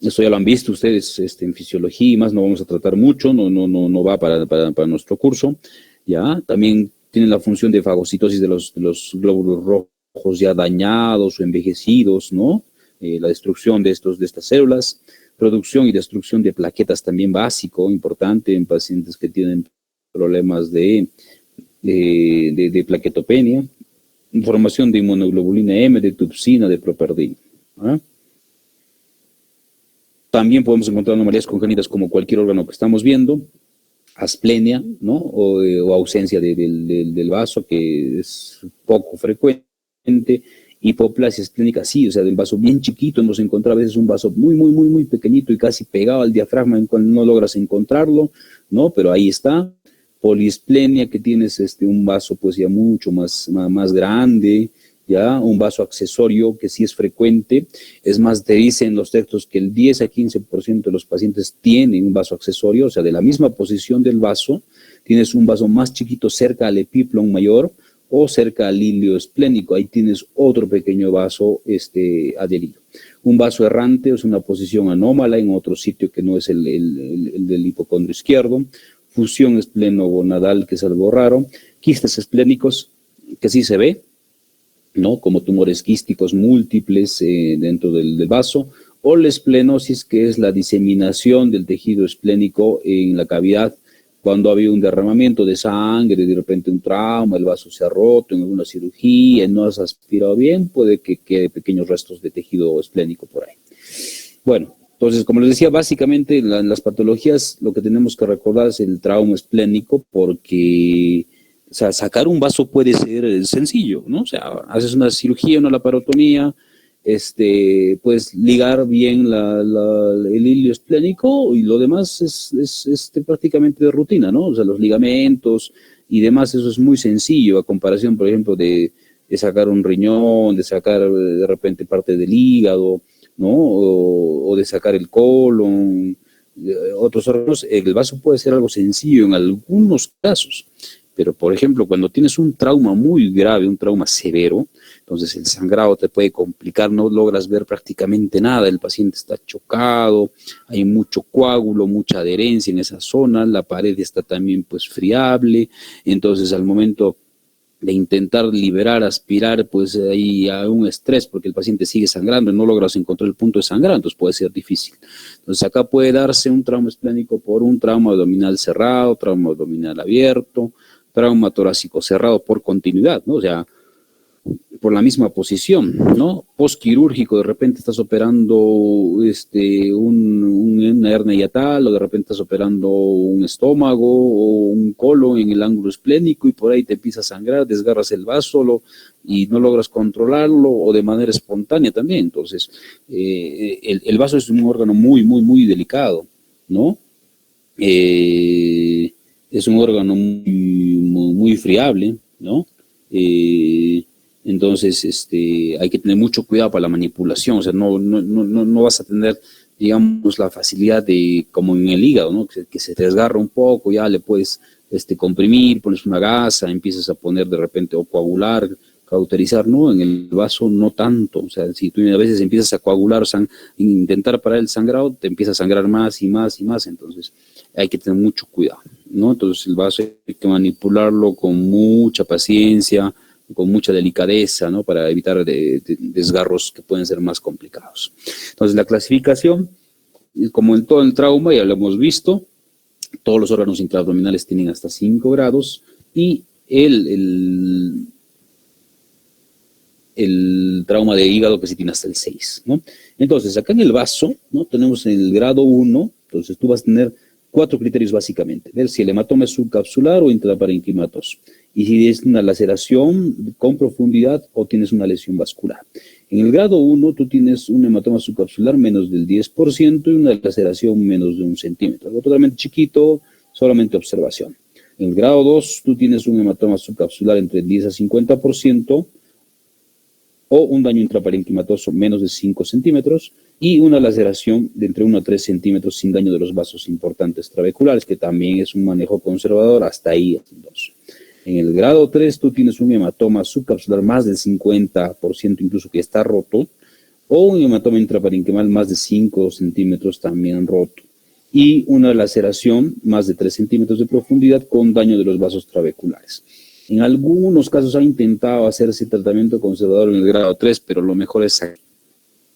Eso ya lo han visto ustedes en fisiología y más, no vamos a tratar mucho, no va para nuestro curso, ¿ya? También tiene la función de fagocitosis de los glóbulos rojos ya dañados o envejecidos, ¿no? La destrucción de estas células, producción y destrucción de plaquetas también básico, importante en pacientes que tienen problemas de plaquetopenia, formación de inmunoglobulina M, de tupsina, de properdina, ¿ah? También podemos encontrar anomalías congénitas como cualquier órgano que estamos viendo, asplenia, ¿no?, o ausencia del vaso, que es poco frecuente, hipoplasia esplénica, sí, o sea, del vaso bien chiquito, hemos encontrado a veces un vaso muy pequeñito y casi pegado al diafragma, en cual no logras encontrarlo, ¿no?, pero ahí está. Poliesplenia, que tienes un vaso pues ya mucho más grande, ya un vaso accesorio que sí es frecuente. Es más, te dicen los textos que el 10 a 15% de los pacientes tienen un vaso accesorio, o sea, de la misma posición del vaso, tienes un vaso más chiquito cerca al epiplon mayor, o cerca al hilio esplénico. Ahí tienes otro pequeño vaso adherido. Un vaso errante es una posición anómala en otro sitio que no es el del hipocondrio izquierdo. Fusión esplenogonadal, que es algo raro. Quistes esplénicos, que sí se ve, ¿no? Como tumores quísticos múltiples dentro del vaso. O la esplenosis, que es la diseminación del tejido esplénico en la cavidad cuando había un derramamiento de sangre, de repente un trauma, el vaso se ha roto en alguna cirugía, no has aspirado bien, puede que quede pequeños restos de tejido esplénico por ahí. Bueno, entonces, como les decía, básicamente en las patologías lo que tenemos que recordar es el trauma esplénico, porque, o sea, sacar un vaso puede ser sencillo, ¿no? O sea, haces una cirugía, una laparotomía, puedes ligar bien el hilio esplénico y lo demás es prácticamente de rutina, ¿no? O sea, los ligamentos y demás, eso es muy sencillo a comparación, por ejemplo, de sacar un riñón, de sacar de repente parte del hígado, ¿no? O de sacar el colon, otros órganos. El vaso puede ser algo sencillo en algunos casos, pero por ejemplo, cuando tienes un trauma muy grave, un trauma severo, entonces el sangrado te puede complicar, no logras ver prácticamente nada, el paciente está chocado, hay mucho coágulo, mucha adherencia en esa zona, la pared está también pues friable, entonces al momento de intentar liberar, aspirar, pues hay un estrés porque el paciente sigue sangrando y no logras encontrar el punto de sangrado, entonces puede ser difícil. Entonces acá puede darse un trauma esplénico por un trauma abdominal cerrado, trauma abdominal abierto, trauma torácico cerrado por continuidad, ¿no? O sea, por la misma posición, ¿no? Postquirúrgico, de repente estás operando una hernia hiatal, o de repente estás operando un estómago o un colon en el ángulo esplénico y por ahí te empieza a sangrar, desgarras el vaso y no logras controlarlo, o de manera espontánea también. Entonces, el vaso es un órgano muy, muy, muy delicado, ¿no? Es un órgano muy, muy, muy friable, ¿no? Entonces, hay que tener mucho cuidado para la manipulación, o sea, no vas a tener, digamos, la facilidad de, como en el hígado, ¿no? Que se te desgarra un poco, ya le puedes comprimir, pones una gasa, empiezas a poner de repente o coagular, cauterizar, ¿no? En el vaso no tanto, o sea, si tú a veces empiezas a coagular, intentar parar el sangrado, te empieza a sangrar más y más y más, entonces hay que tener mucho cuidado, ¿no? Entonces el vaso hay que manipularlo con mucha paciencia, con mucha delicadeza, ¿no? Para evitar desgarros que pueden ser más complicados. Entonces, la clasificación, como en todo el trauma, ya lo hemos visto, todos los órganos intraabdominales tienen hasta 5 grados y el trauma de hígado que sí tiene hasta el 6, ¿no? Entonces, acá en el vaso, ¿no? Tenemos en el grado 1, entonces tú vas a tener 4 criterios básicamente, ver si el hematoma es subcapsular o intraparenquimatoso, y si es una laceración con profundidad o tienes una lesión vascular. En el grado 1 tú tienes un hematoma subcapsular menos del 10% y una laceración menos de 1 centímetro, algo totalmente chiquito, solamente observación. En el grado 2 tú tienes un hematoma subcapsular entre 10 a 50%, o un daño intraparenquimatoso menos de 5 centímetros y una laceración de entre 1 a 3 centímetros sin daño de los vasos importantes trabeculares, que también es un manejo conservador, hasta ahí 2. En el grado 3 tú tienes un hematoma subcapsular más del 50%, incluso que está roto, o un hematoma intraparenquimal más de 5 centímetros también roto, y una laceración más de 3 centímetros de profundidad con daño de los vasos trabeculares. En algunos casos ha intentado hacerse tratamiento conservador en el grado 3, pero lo mejor es aquí,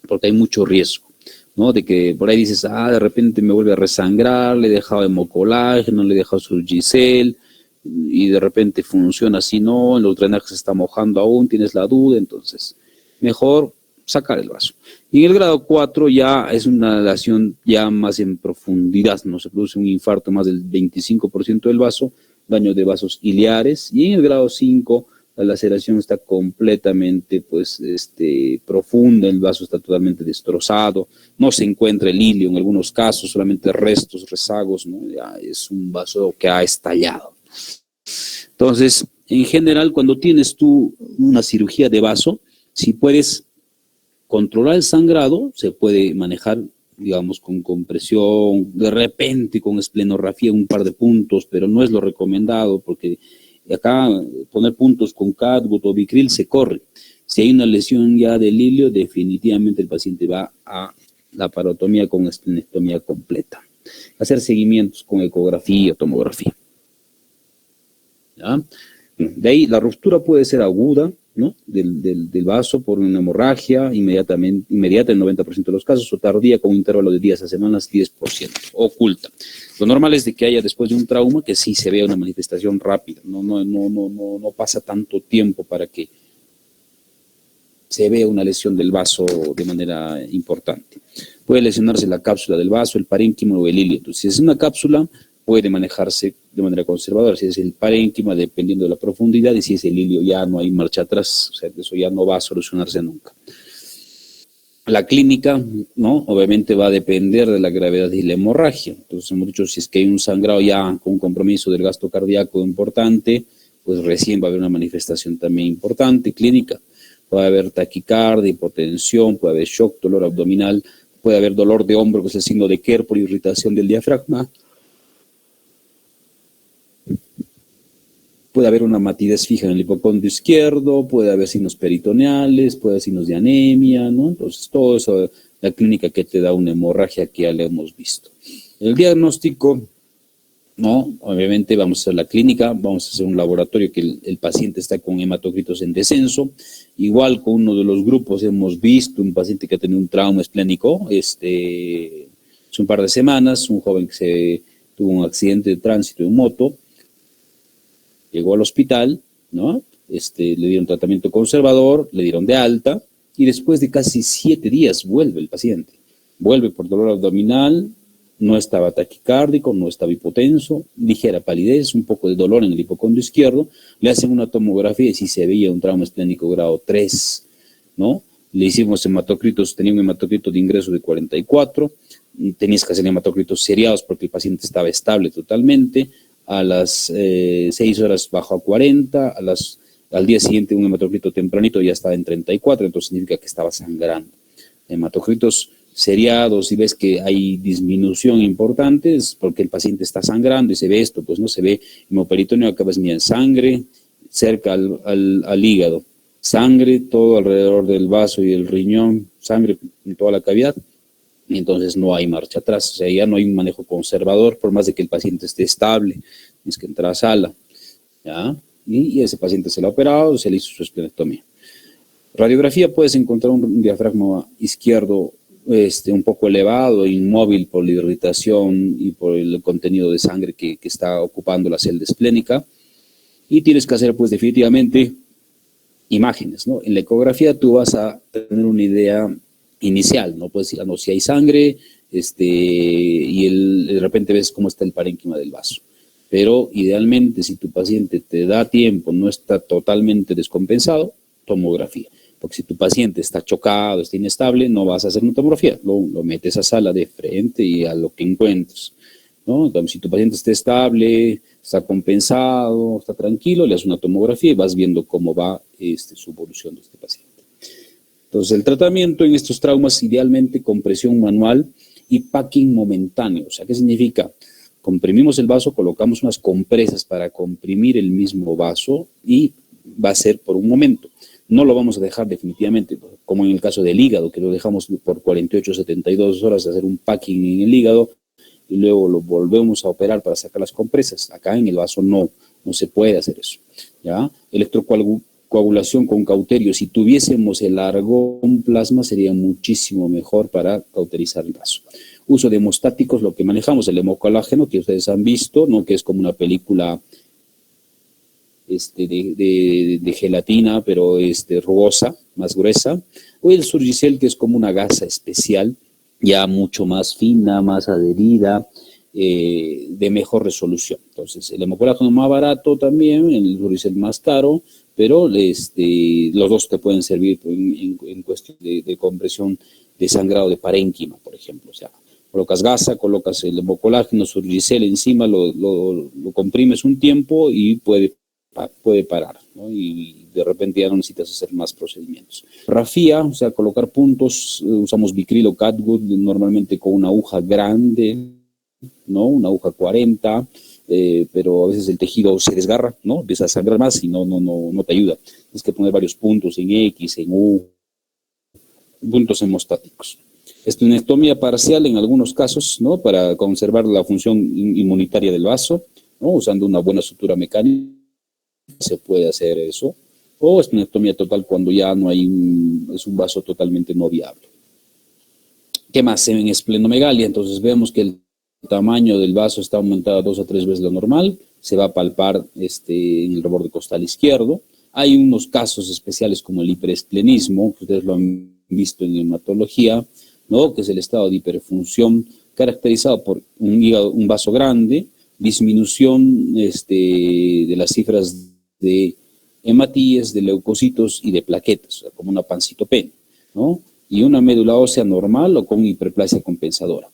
porque hay mucho riesgo, ¿no? De que por ahí dices, de repente me vuelve a resangrar, le he dejado hemocolágeno, le he dejado Surgicel, y de repente funciona así, no, en los drenajes se está mojando aún, tienes la duda, entonces mejor sacar el vaso. Y en el grado 4 ya es una lesión ya más en profundidad, no se produce un infarto más del 25% del vaso, daño de vasos iliares, y en el grado 5 la laceración está completamente profunda, el vaso está totalmente destrozado, no se encuentra el hilio en algunos casos, solamente restos, rezagos, ¿no? Ya es un vaso que ha estallado. Entonces, en general, cuando tienes tú una cirugía de vaso, si puedes controlar el sangrado, se puede manejar, digamos, con compresión, de repente con esplenografía un par de puntos, pero no es lo recomendado porque Y acá poner puntos con catgut o Vicryl se corre. Si hay una lesión ya del ilio, definitivamente el paciente va a la parotomía con esplenectomía completa. Hacer seguimientos con ecografía o tomografía. ¿Ya? De ahí la ruptura puede ser aguda, ¿no? del vaso por una hemorragia inmediata en 90% de los casos, o tardía con un intervalo de días a semanas 10%, oculta. Lo normal es de que haya después de un trauma que sí se vea una manifestación rápida, no pasa tanto tiempo para que se vea una lesión del vaso de manera importante. Puede lesionarse la cápsula del vaso, el parénquima o el ilio. Entonces, si es una cápsula, puede manejarse de manera conservadora. Si es el parénquima, dependiendo de la profundidad, y si es el ilio, ya no hay marcha atrás, o sea, eso ya no va a solucionarse nunca. La clínica, ¿no? Obviamente va a depender de la gravedad y la hemorragia. Entonces, hemos dicho, si es que hay un sangrado ya con un compromiso del gasto cardíaco importante, pues recién va a haber una manifestación también importante, clínica. Puede haber taquicardia, hipotensión, puede haber shock, dolor abdominal, puede haber dolor de hombro, que es el signo de Kerr por irritación del diafragma. Puede haber una matidez fija en el hipocondrio izquierdo, puede haber signos peritoneales, puede haber signos de anemia, ¿no? Entonces, todo eso, la clínica que te da una hemorragia que ya le hemos visto. El diagnóstico, ¿no? Obviamente vamos a hacer la clínica, vamos a hacer un laboratorio que el paciente está con hematocritos en descenso. Igual con uno de los grupos hemos visto un paciente que ha tenido un trauma esplénico, hace un par de semanas, un joven que tuvo un accidente de tránsito en moto, llegó al hospital, ¿no? Le dieron tratamiento conservador, le dieron de alta, y después de casi 7 días vuelve el paciente. Vuelve por dolor abdominal, no estaba taquicárdico, no estaba hipotenso, ligera palidez, un poco de dolor en el hipocondrio izquierdo, le hacen una tomografía y sí se veía un trauma esplénico grado 3, ¿no? Le hicimos hematocritos, tenía un hematocrito de ingreso de 44, tenías que hacer hematocritos seriados porque el paciente estaba estable totalmente. A las 6 horas bajó a 40, al día siguiente un hematocrito tempranito ya estaba en 34, entonces significa que estaba sangrando. Hematocritos seriados, y ves que hay disminución importante, es porque el paciente está sangrando y se ve esto, pues no se ve hemoperitoneo, acá ves en sangre cerca al hígado, sangre todo alrededor del vaso y el riñón, sangre en toda la cavidad. Y entonces no hay marcha atrás, o sea, ya no hay un manejo conservador, por más de que el paciente esté estable, tienes que entrar a sala, ¿ya? Y ese paciente se le ha operado, se le hizo su esplenectomía. Radiografía, puedes encontrar un diafragma izquierdo un poco elevado, inmóvil por la irritación y por el contenido de sangre que está ocupando la celda esplénica, y tienes que hacer, pues, definitivamente imágenes, ¿no? En la ecografía tú vas a tener una idea inicial, ¿no? Puedes decir, no, si hay sangre, de repente ves cómo está el parénquima del vaso. Pero idealmente, si tu paciente te da tiempo, no está totalmente descompensado, tomografía. Porque si tu paciente está chocado, está inestable, no vas a hacer una tomografía, lo metes a sala de frente y a lo que encuentres, ¿no? Entonces, si tu paciente está estable, está compensado, está tranquilo, le haces una tomografía y vas viendo cómo va su evolución de este paciente. Entonces, el tratamiento en estos traumas, idealmente compresión manual y packing momentáneo. O sea, ¿qué significa? Comprimimos el vaso, colocamos unas compresas para comprimir el mismo vaso y va a ser por un momento. No lo vamos a dejar definitivamente, como en el caso del hígado, que lo dejamos por 48 o 72 horas hacer un packing en el hígado y luego lo volvemos a operar para sacar las compresas. Acá en el vaso no se puede hacer eso, ¿ya? Electrocoagulación con cauterio. Si tuviésemos el argón plasma sería muchísimo mejor para cauterizar el vaso. Uso de hemostáticos, lo que manejamos, el hemocolágeno, que ustedes han visto, ¿no? Que es como una película de gelatina, pero rugosa, más gruesa, o el Surgicel, que es como una gasa especial, ya mucho más fina, más adherida, de mejor resolución. Entonces, el hemocolágeno más barato también, el Surgicel más caro, pero los dos te pueden servir en cuestión de compresión de sangrado de parénquima, por ejemplo. O sea, colocas gasa, colocas el hemocolágeno, Surgicel encima, lo comprimes un tiempo y puede parar, ¿no? Y de repente ya no necesitas hacer más procedimientos. Rafía, o sea, colocar puntos, usamos Vicryl o catgut normalmente con una aguja grande, ¿no? Una aguja 40, pero a veces el tejido se desgarra, ¿no? Empieza a sangrar más y no te ayuda. Tienes que poner varios puntos en X, en U, puntos hemostáticos. Esplenectomía parcial en algunos casos, ¿no? Para conservar la función inmunitaria del vaso, ¿no? Usando una buena sutura mecánica, se puede hacer eso. O esplenectomía total cuando ya no hay es un vaso totalmente no viable. ¿Qué más? En esplenomegalia, entonces vemos que el tamaño del vaso está aumentado 2 a 3 veces lo normal, se va a palpar en el reborde costal izquierdo. Hay unos casos especiales como el hiperesplenismo, que ustedes lo han visto en hematología, ¿no? Que es el estado de hiperfunción caracterizado por un vaso grande, disminución de las cifras de hematíes, de leucocitos y de plaquetas, o sea, como una pancitopenia, ¿no? Y una médula ósea normal o con hiperplasia compensadora.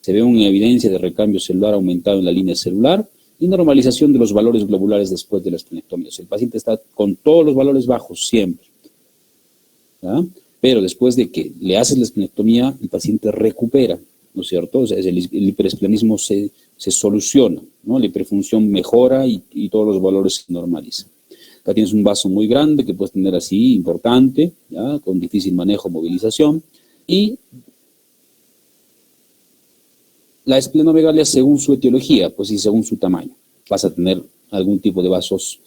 Se ve una evidencia de recambio celular aumentado en la línea celular y normalización de los valores globulares después de la esplenectomía. O sea, el paciente está con todos los valores bajos siempre, ¿ya? Pero después de que le haces la esplenectomía, el paciente recupera, ¿no es cierto? O sea, el hiperesplenismo se soluciona, ¿no? La hiperfunción mejora y todos los valores se normalizan. Acá tienes un vaso muy grande que puedes tener así, importante, ¿ya? Con difícil manejo, movilización. Y la esplenomegalia según su etiología, pues y según su tamaño. Vas a tener algún tipo de vasos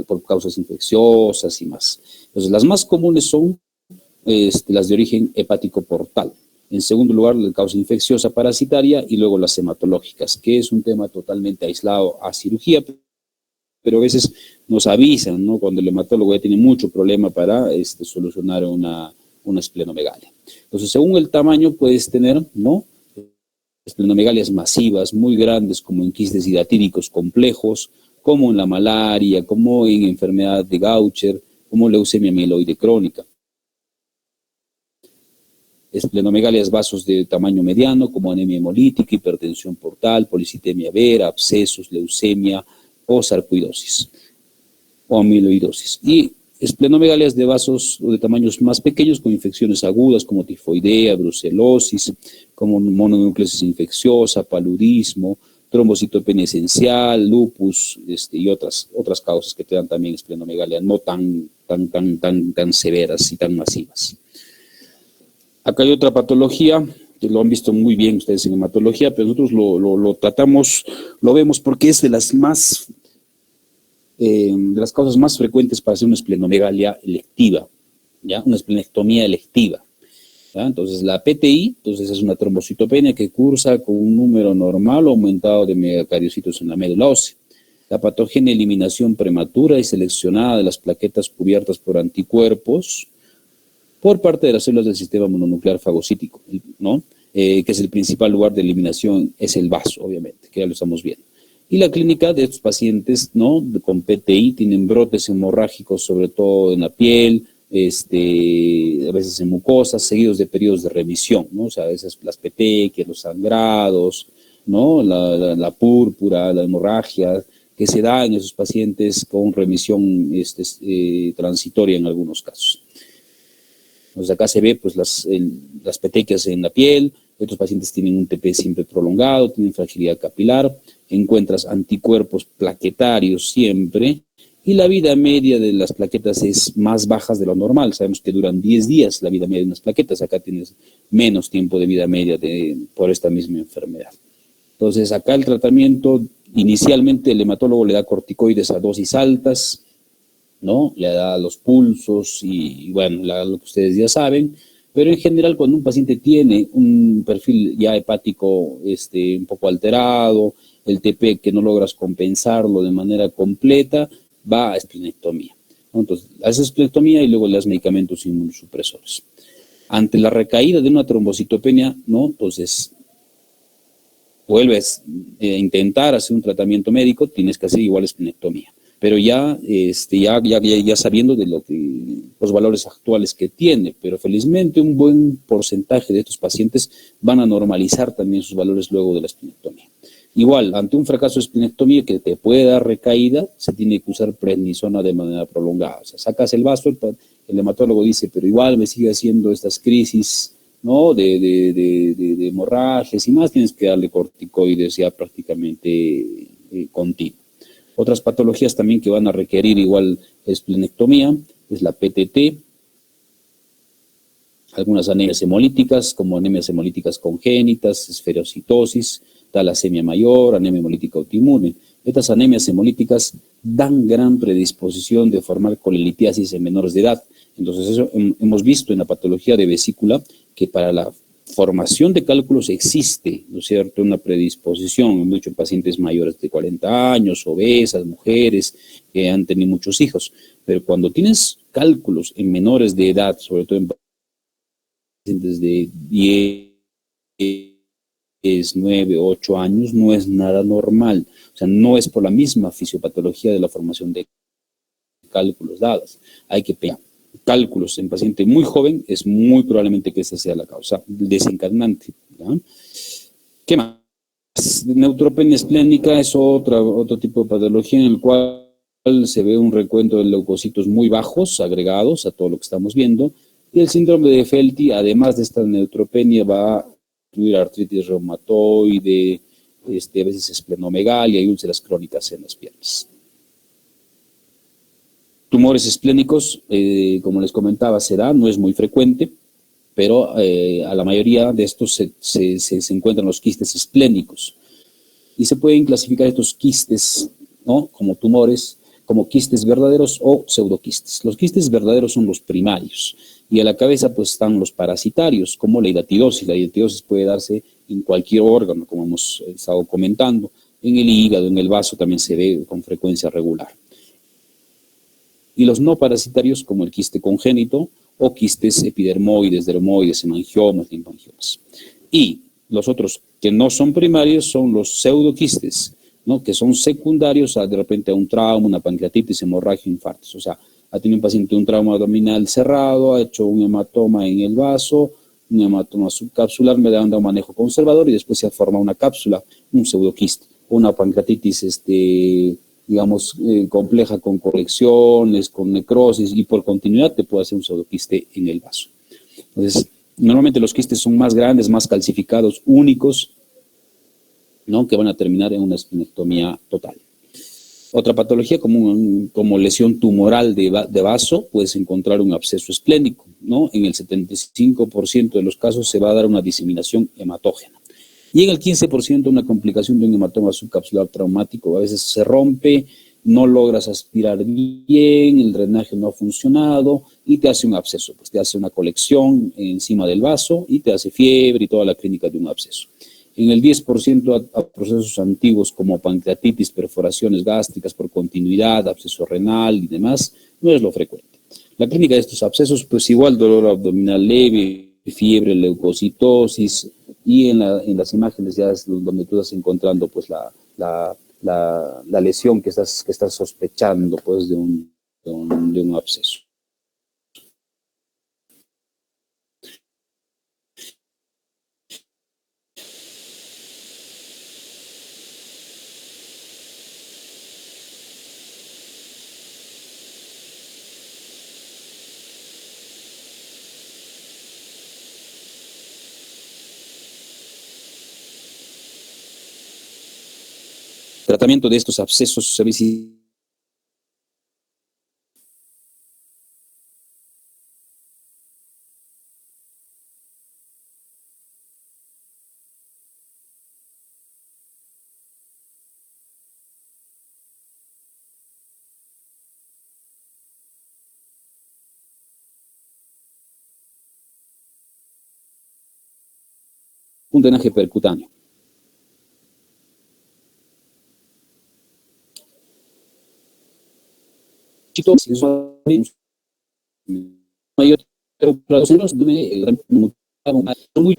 por causas infecciosas y más. Entonces, las más comunes son las de origen hepático portal. En segundo lugar, la causa infecciosa parasitaria y luego las hematológicas, que es un tema totalmente aislado a cirugía, pero a veces nos avisan, ¿no? Cuando el hematólogo ya tiene mucho problema para solucionar una esplenomegalia. Entonces, según el tamaño puedes tener, ¿no? Esplenomegalias masivas, muy grandes, como en quistes hidatíricos complejos, como en la malaria, como en enfermedad de Gaucher, como leucemia mieloide crónica. Esplenomegalias vasos de tamaño mediano, como anemia hemolítica, hipertensión portal, policitemia vera, abscesos, leucemia o sarcoidosis o amiloidosis. Y esplenomegalias de vasos de tamaños más pequeños con infecciones agudas como tifoidea, brucelosis, como mononucleosis infecciosa, paludismo, trombocitopenia esencial, lupus y otras causas que te dan también esplenomegalia no tan severas y tan masivas. Acá hay otra patología, que lo han visto muy bien ustedes en hematología, pero nosotros lo tratamos, lo vemos porque es de las causas más frecuentes para hacer una esplenomegalia electiva, ¿ya? Una esplenectomía electiva, ¿ya? Entonces, la PTI, entonces es una trombocitopenia que cursa con un número normal o aumentado de megacariocitos en la médula ósea. La patogenia eliminación prematura y seleccionada de las plaquetas cubiertas por anticuerpos por parte de las células del sistema mononuclear fagocítico, ¿no? Que es el principal lugar de eliminación, es el vaso, obviamente, que ya lo estamos viendo. Y la clínica de estos pacientes, ¿no? Con PTI tienen brotes hemorrágicos, sobre todo en la piel, a veces en mucosas, seguidos de periodos de remisión, ¿no? O sea, a veces las petequias, los sangrados, ¿no? La púrpura, la hemorragia, que se da en esos pacientes con remisión transitoria en algunos casos. Entonces acá se ve pues las petequias en la piel, estos pacientes tienen un TP siempre prolongado, tienen fragilidad capilar, encuentras anticuerpos plaquetarios siempre, y la vida media de las plaquetas es más baja de lo normal. Sabemos que duran 10 días la vida media de unas plaquetas, acá tienes menos tiempo de vida media por esta misma enfermedad. Entonces acá el tratamiento, inicialmente el hematólogo le da corticoides a dosis altas, ¿no? Le da los pulsos y bueno, lo que ustedes ya saben, pero en general cuando un paciente tiene un perfil ya hepático un poco alterado, el TP que no logras compensarlo de manera completa, va a esplenectomía, ¿no? Entonces, haces esplenectomía y luego le das medicamentos inmunosupresores. Ante la recaída de una trombocitopenia, ¿no? Entonces, vuelves a intentar hacer un tratamiento médico, tienes que hacer igual esplenectomía. Pero ya sabiendo de los valores actuales que tiene, pero felizmente un buen porcentaje de estos pacientes van a normalizar también sus valores luego de la esplenectomía. Igual, ante un fracaso de esplenectomía que te puede dar recaída, se tiene que usar prednisona de manera prolongada. O sea, sacas el vaso, el hematólogo dice, pero igual me sigue haciendo estas crisis ¿no? De hemorragias y más, tienes que darle corticoides ya prácticamente continuo. Otras patologías también que van a requerir igual esplenectomía es la PTT, algunas anemias hemolíticas, como anemias hemolíticas congénitas, esferocitosis, talasemia mayor, anemia hemolítica autoinmune. Estas anemias hemolíticas dan gran predisposición de formar colelitiasis en menores de edad. Entonces, eso hemos visto en la patología de vesícula que para la formación de cálculos existe, ¿no es cierto?, una predisposición, mucho en pacientes mayores de 40 años, obesas, mujeres que han tenido muchos hijos. Pero cuando tienes cálculos en menores de edad, sobre todo en pacientes de 10, 9, 8 años, no es nada normal. O sea, no es por la misma fisiopatología de la formación de cálculos dadas. Hay que pegar cálculos en paciente muy joven, es muy probablemente que esa sea la causa desencadenante, ¿ya? ¿Qué más? Neutropenia esplénica es otro tipo de patología en el cual se ve un recuento de leucocitos muy bajos, agregados a todo lo que estamos viendo, y el síndrome de Felty, además de esta neutropenia, va a incluir artritis reumatoide, a veces esplenomegalia y úlceras crónicas en las piernas. Tumores esplénicos, como les comentaba, no es muy frecuente, pero a la mayoría de estos se encuentran los quistes esplénicos. Y se pueden clasificar estos quistes, ¿no?, como tumores, como quistes verdaderos o pseudoquistes. Los quistes verdaderos son los primarios, y a la cabeza pues están los parasitarios, como la hidatidosis. La hidatidosis puede darse en cualquier órgano, como hemos estado comentando, en el hígado, en el vaso también se ve con frecuencia regular. Y los no parasitarios, como el quiste congénito o quistes epidermoides, dermoides, hemangiomas, linfangiomas. Y los otros que no son primarios son los pseudoquistes, ¿no?, que son secundarios de repente a un trauma, una pancreatitis, hemorragia, infartos. O sea, ha tenido un paciente un trauma abdominal cerrado, ha hecho un hematoma en el vaso, un hematoma subcapsular, me dan un manejo conservador y después se forma una cápsula, un pseudoquiste, una pancreatitis digamos, compleja con colecciones, con necrosis, y por continuidad te puede hacer un pseudoquiste en el vaso. Entonces, normalmente los quistes son más grandes, más calcificados, únicos, ¿no?, que van a terminar en una esplenectomía total. Otra patología como lesión tumoral de vaso, puedes encontrar un absceso esplénico, ¿no? En el 75% de los casos se va a dar una diseminación hematógena. Y en el 15% una complicación de un hematoma subcapsular traumático. A veces se rompe, no logras aspirar bien, el drenaje no ha funcionado y te hace un absceso. Pues te hace una colección encima del vaso y te hace fiebre y toda la clínica de un absceso. En el 10% a procesos antiguos como pancreatitis, perforaciones gástricas por continuidad, absceso renal y demás, no es lo frecuente. La clínica de estos abscesos, pues igual dolor abdominal leve, fiebre, leucocitosis, y en las imágenes ya es donde tú estás encontrando pues la lesión que estás sospechando pues de un absceso. Tratamiento de estos abscesos, se ve si un drenaje percutáneo. Mayor muy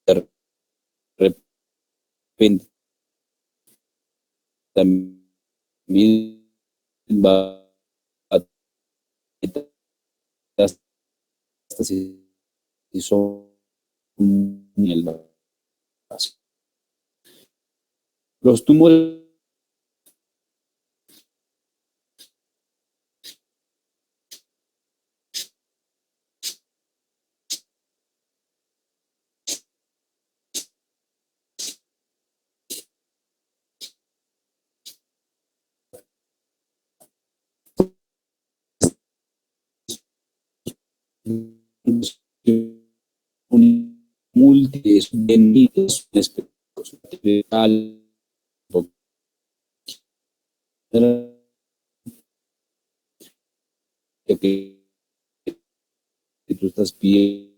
de repente también va a hasta, si son, en el vaso. Los tumores múltiples benditos espectros que tú estás pidiendo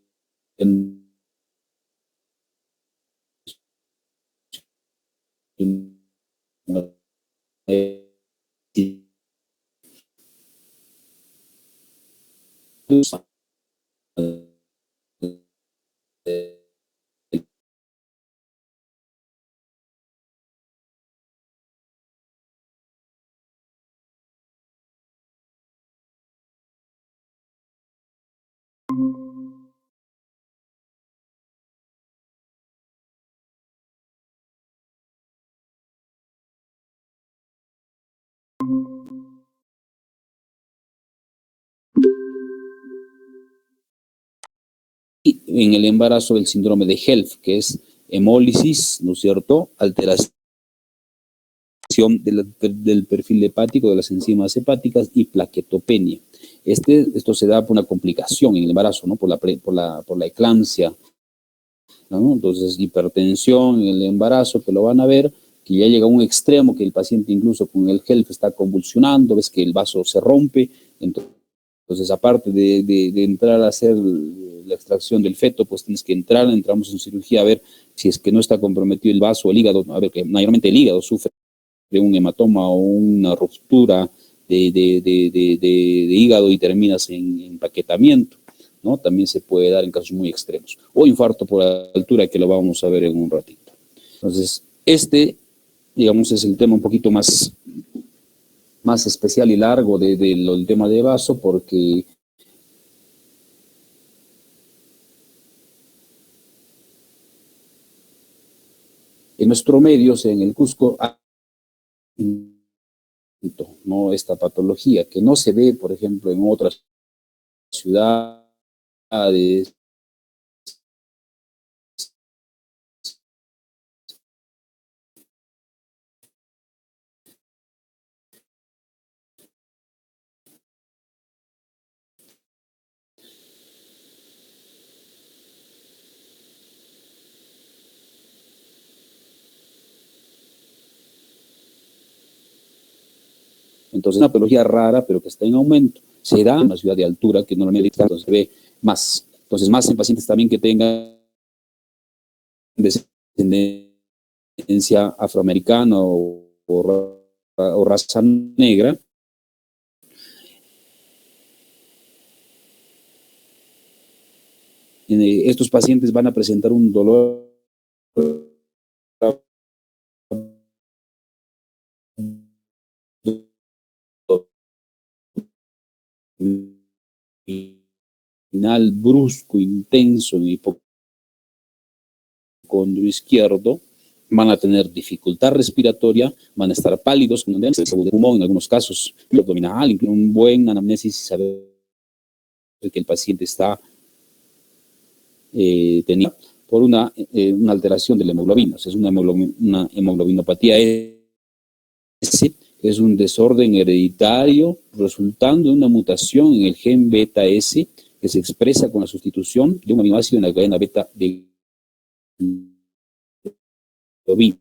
en el embarazo del síndrome de HELLP, que es hemólisis, ¿no es cierto? Alteración del perfil hepático de las enzimas hepáticas y plaquetopenia. Esto se da por una complicación en el embarazo, ¿no? Por la eclampsia, ¿no? Entonces, hipertensión en el embarazo, que lo van a ver, que ya llega a un extremo que el paciente incluso con el HELLP está convulsionando, ves que el vaso se rompe. Entonces, aparte de entrar a hacer la extracción del feto, pues tienes que entramos en cirugía a ver si es que no está comprometido el vaso o el hígado, a ver que mayormente el hígado sufre de un hematoma o una ruptura de hígado y terminas en empaquetamiento, ¿no? También se puede dar en casos muy extremos. O infarto por altura, que lo vamos a ver en un ratito. Entonces, digamos, es el tema un poquito más especial y largo del tema de vaso, porque en nuestro medio, en el Cusco, ¿no? Esta patología que no se ve, por ejemplo, en otras ciudades. Entonces, es una patología rara, pero que está en aumento. Se da en una ciudad de altura, que normalmente se ve más. Entonces, más en pacientes también que tengan descendencia afroamericana o raza negra. Estos pacientes van a presentar un dolor final brusco, intenso en el hipocondrio izquierdo, van a tener dificultad respiratoria, van a estar pálidos, con de pulmón en algunos casos, abdominal, incluso un buen anamnesis y saber que el paciente está teniendo por una alteración de la hemoglobina. O sea, es una hemoglobinopatía S, que es un desorden hereditario resultando de una mutación en el gen beta S, que se expresa con la sustitución de un aminoácido en la cadena beta de globina.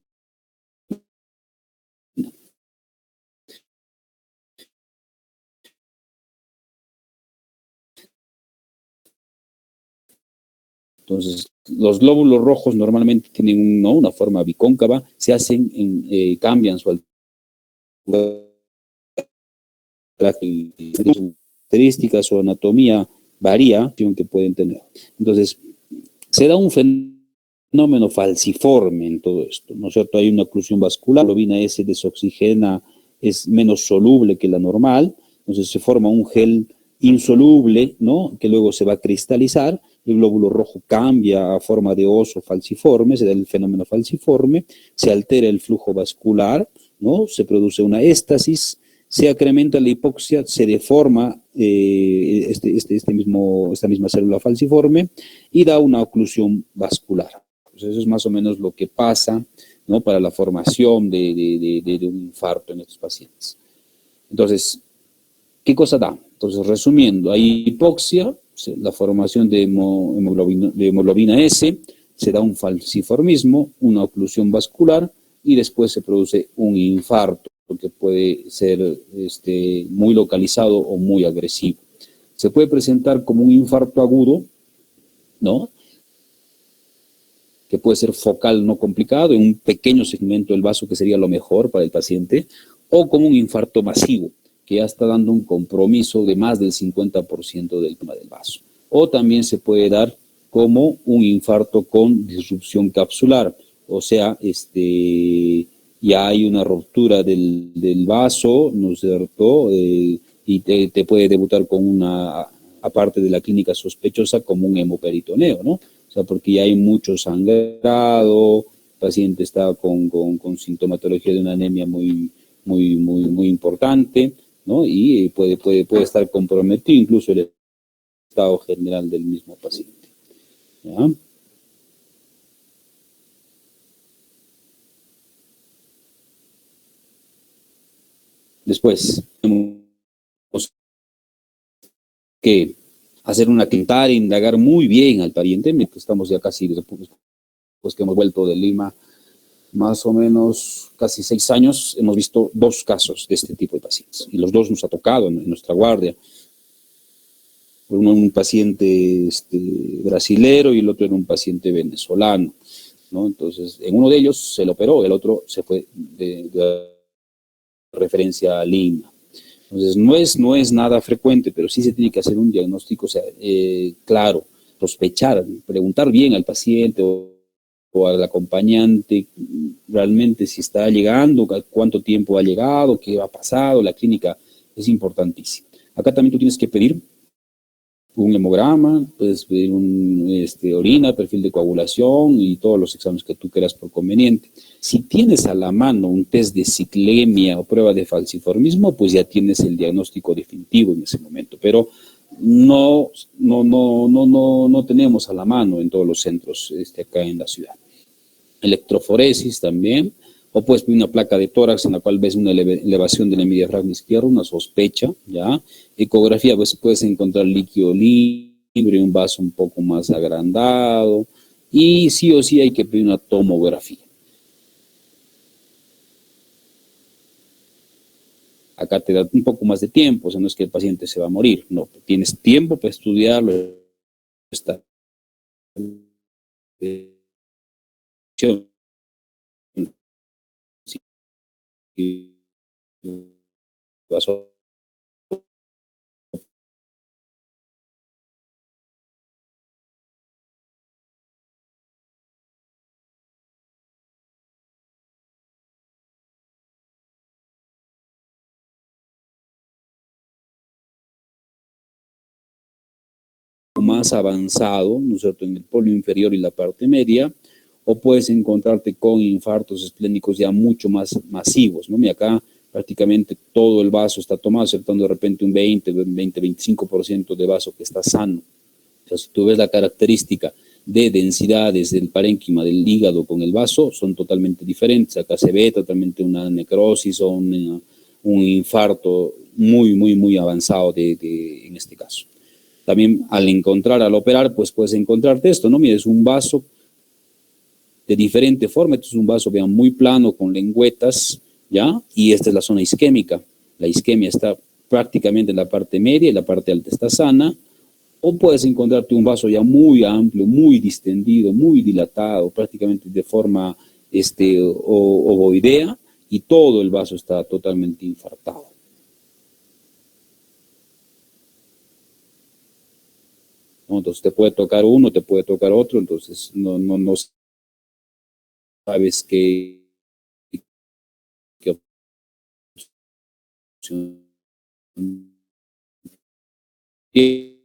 Entonces, los glóbulos rojos normalmente tienen una forma bicóncava, cambian su características o anatomía varía que pueden tener. Entonces, se da un fenómeno falciforme en todo esto, ¿no es cierto? Hay una oclusión vascular, la globina S desoxigena, es menos soluble que la normal, entonces se forma un gel insoluble, ¿no? Que luego se va a cristalizar el glóbulo rojo cambia a forma de oso falciforme, se da el fenómeno falciforme, se altera el flujo vascular, ¿no? Se produce una éstasis, se acrementa la hipoxia, se deforma esta misma célula falciforme y da una oclusión vascular. Pues eso es más o menos lo que pasa, ¿no? Para la formación de un infarto en estos pacientes. Entonces, ¿qué cosa da? Entonces, resumiendo, hay hipoxia, la formación de hemoglobina S, se da un falciformismo, una oclusión vascular y después se produce un infarto que puede ser muy localizado o muy agresivo. Se puede presentar como un infarto agudo, ¿no? Que puede ser focal no complicado, en un pequeño segmento del vaso que sería lo mejor para el paciente, o como un infarto masivo, que ya está dando un compromiso de más del 50% del tema del vaso. O también se puede dar como un infarto con disrupción capsular, o sea, ya hay una ruptura del vaso, ¿no es cierto? Y te puede debutar con una, aparte de la clínica sospechosa, como un hemoperitoneo, ¿no? O sea, porque ya hay mucho sangrado, el paciente está con sintomatología de una anemia muy importante, ¿no? Y puede estar comprometido incluso el estado general del mismo paciente. ¿Ya? Después, tenemos que hacer una quintar, indagar muy bien al pariente, estamos ya casi, después que hemos vuelto de Lima, más o menos casi 6 años, hemos visto 2 casos de este tipo de pacientes, y los 2 nos ha tocado en nuestra guardia. Uno un paciente brasilero y el otro era un paciente venezolano, ¿no? Entonces, en uno de ellos se lo operó, el otro se fue de referencia a Lima. Entonces, no es nada frecuente, pero sí se tiene que hacer un diagnóstico, o sea, claro, sospechar, preguntar bien al paciente o al acompañante realmente si está llegando, cuánto tiempo ha llegado, qué ha pasado, la clínica es importantísima. Acá también tú tienes que pedir un hemograma, puedes pedir orina, perfil de coagulación y todos los exámenes que tú quieras por conveniente. Si tienes a la mano un test de ciclemia o prueba de falciformismo, pues ya tienes el diagnóstico definitivo en ese momento, pero no tenemos a la mano en todos los centros acá en la ciudad. Electroforesis también, o puedes pedir una placa de tórax en la cual ves una elevación de la media diafragma izquierda, una sospecha, ¿ya? Ecografía, pues puedes encontrar líquido libre, un vaso un poco más agrandado, y sí o sí hay que pedir una tomografía. Acá te da un poco más de tiempo, o sea, no es que el paciente se va a morir, no, tienes tiempo para estudiarlo, está pasó más avanzado, ¿no es cierto?, en el polio inferior y la parte media, o puedes encontrarte con infartos esplénicos ya mucho más masivos, ¿no? Y acá prácticamente todo el vaso está tomado, aceptando de repente un 25% de vaso que está sano. Entonces, si tú ves la característica de densidades del parénquima del hígado con el vaso, son totalmente diferentes. Acá se ve totalmente una necrosis o un infarto muy avanzado en este caso. También al operar, pues puedes encontrarte esto, ¿no? Mira, es un vaso de diferente forma, esto es un vaso, vean, muy plano, con lengüetas, ¿ya? Y esta es la zona isquémica. La isquemia está prácticamente en la parte media y la parte alta está sana. O puedes encontrarte un vaso ya muy amplio, muy distendido, muy dilatado, prácticamente de forma ovoidea, y todo el vaso está totalmente infartado. ¿No? Entonces te puede tocar uno, te puede tocar otro, entonces no sabes qué opción tienes.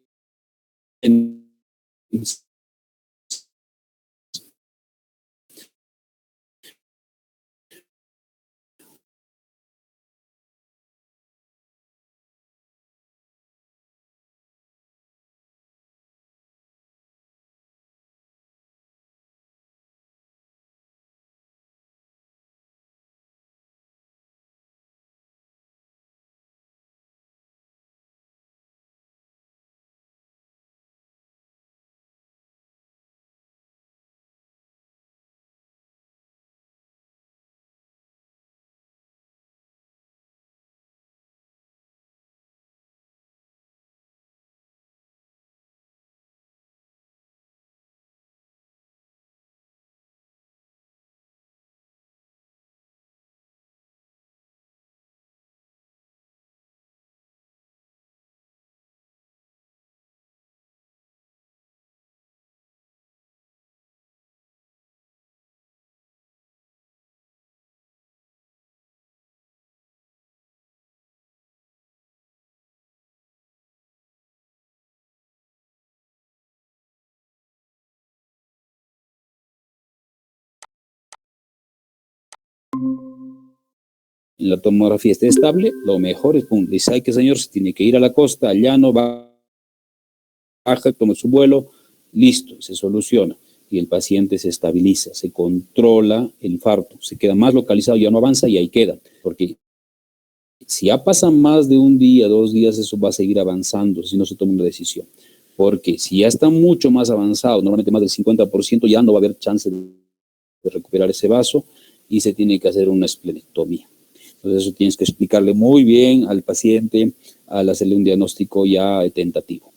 la tomografía esté estable, lo mejor es, pum, dice, ay, que señor, se tiene que ir a la costa, al llano, baja, toma su vuelo, listo, se soluciona. Y el paciente se estabiliza, se controla el infarto, se queda más localizado, ya no avanza y ahí queda. Porque si ya pasa más de un día, 2 días, eso va a seguir avanzando si no se toma una decisión. Porque si ya está mucho más avanzado, normalmente más del 50%, ya no va a haber chance de recuperar ese vaso y se tiene que hacer una esplenectomía. Entonces eso tienes que explicarle muy bien al paciente al hacerle un diagnóstico ya tentativo.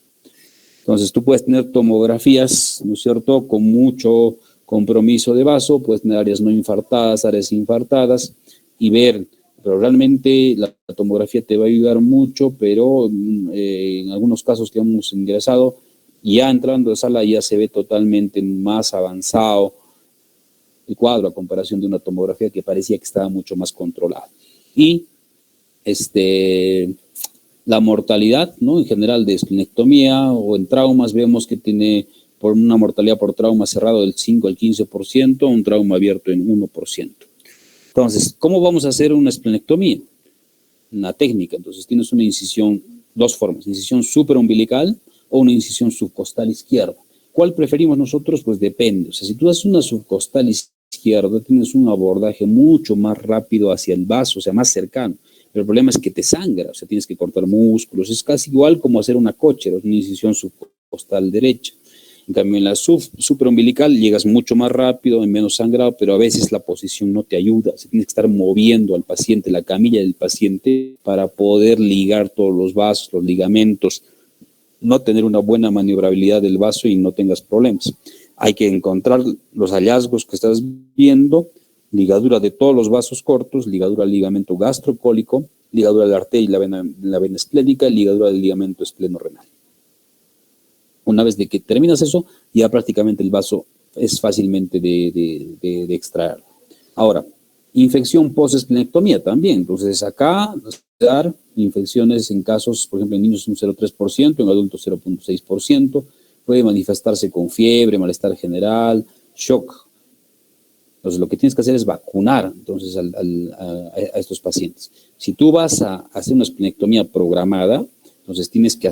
Entonces tú puedes tener tomografías, ¿no es cierto?, con mucho compromiso de vaso, puedes tener áreas no infartadas, áreas infartadas y ver, pero realmente la tomografía te va a ayudar mucho, pero en algunos casos que hemos ingresado, ya entrando a sala ya se ve totalmente más avanzado el cuadro a comparación de una tomografía que parecía que estaba mucho más controlada. Y la mortalidad, ¿no?, en general de esplenectomía o en traumas, vemos que tiene por una mortalidad por trauma cerrado del 5 al 15%, un trauma abierto en 1%. Entonces, ¿cómo vamos a hacer una esplenectomía? Una técnica, entonces tienes una incisión, dos formas, incisión supraumbilical o una incisión subcostal izquierda. ¿Cuál preferimos nosotros? Pues depende. O sea, si tú haces una subcostal izquierda, tienes un abordaje mucho más rápido hacia el vaso, o sea, más cercano. Pero el problema es que te sangra, o sea, tienes que cortar músculos. Es casi igual como hacer una cóchera, una incisión subcostal derecha. En cambio, en la supraumbilical llegas mucho más rápido, en menos sangrado, pero a veces la posición no te ayuda. O sea, tienes que estar moviendo al paciente, la camilla del paciente, para poder ligar todos los vasos, los ligamentos, no tener una buena maniobrabilidad del vaso y no tengas problemas. Hay que encontrar los hallazgos que estás viendo, ligadura de todos los vasos cortos, ligadura del ligamento gastrocólico, ligadura de la arteria y la vena esplénica, ligadura del ligamento esplenorenal. Una vez de que terminas eso, ya prácticamente el vaso es fácilmente de extraerlo. Ahora, infección post-esplenectomía también. Entonces, acá dar infecciones en casos, por ejemplo, en niños un 0,3%, en adultos 0,6%, puede manifestarse con fiebre, malestar general, shock. Entonces, lo que tienes que hacer es vacunar entonces a estos pacientes. Si tú vas a hacer una esplenectomía programada, entonces tienes que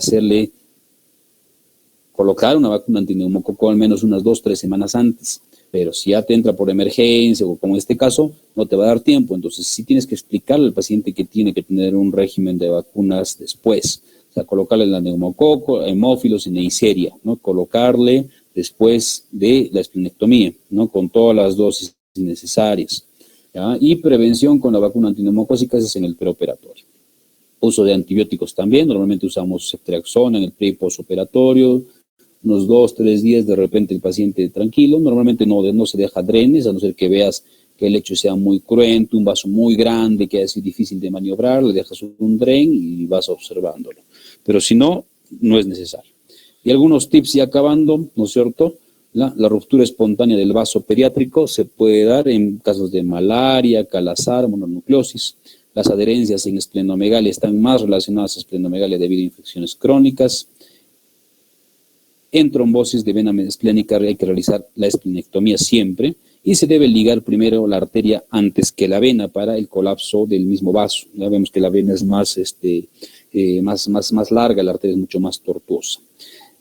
colocar una vacuna antineumococo al menos unas 2-3 semanas antes. Pero si ya te entra por emergencia o como en este caso, no te va a dar tiempo. Entonces sí tienes que explicarle al paciente que tiene que tener un régimen de vacunas después. O sea, colocarle la neumococo, hemófilos y neisseria, ¿no? Colocarle después de la esplenectomía, ¿no?, con todas las dosis necesarias, ¿ya? Y prevención con la vacuna antineumocócica es en el preoperatorio. Uso de antibióticos también, normalmente usamos ceftriaxona en el pre y postoperatorio, unos 2-3 días de repente el paciente tranquilo, normalmente no se deja drenes, a no ser que veas que el hecho sea muy cruento, un vaso muy grande, que es difícil de maniobrar, le dejas un dren y vas observándolo. Pero si no, no es necesario. Y algunos tips ya acabando, ¿no es cierto? La ruptura espontánea del vaso periátrico se puede dar en casos de malaria, calazar, mononucleosis. Las adherencias en esplenomegalia están más relacionadas a esplenomegalia debido a infecciones crónicas. En trombosis de vena esplénica hay que realizar la esplenectomía siempre y se debe ligar primero la arteria antes que la vena para el colapso del mismo vaso. Ya vemos que la vena es más larga, la arteria es mucho más tortuosa.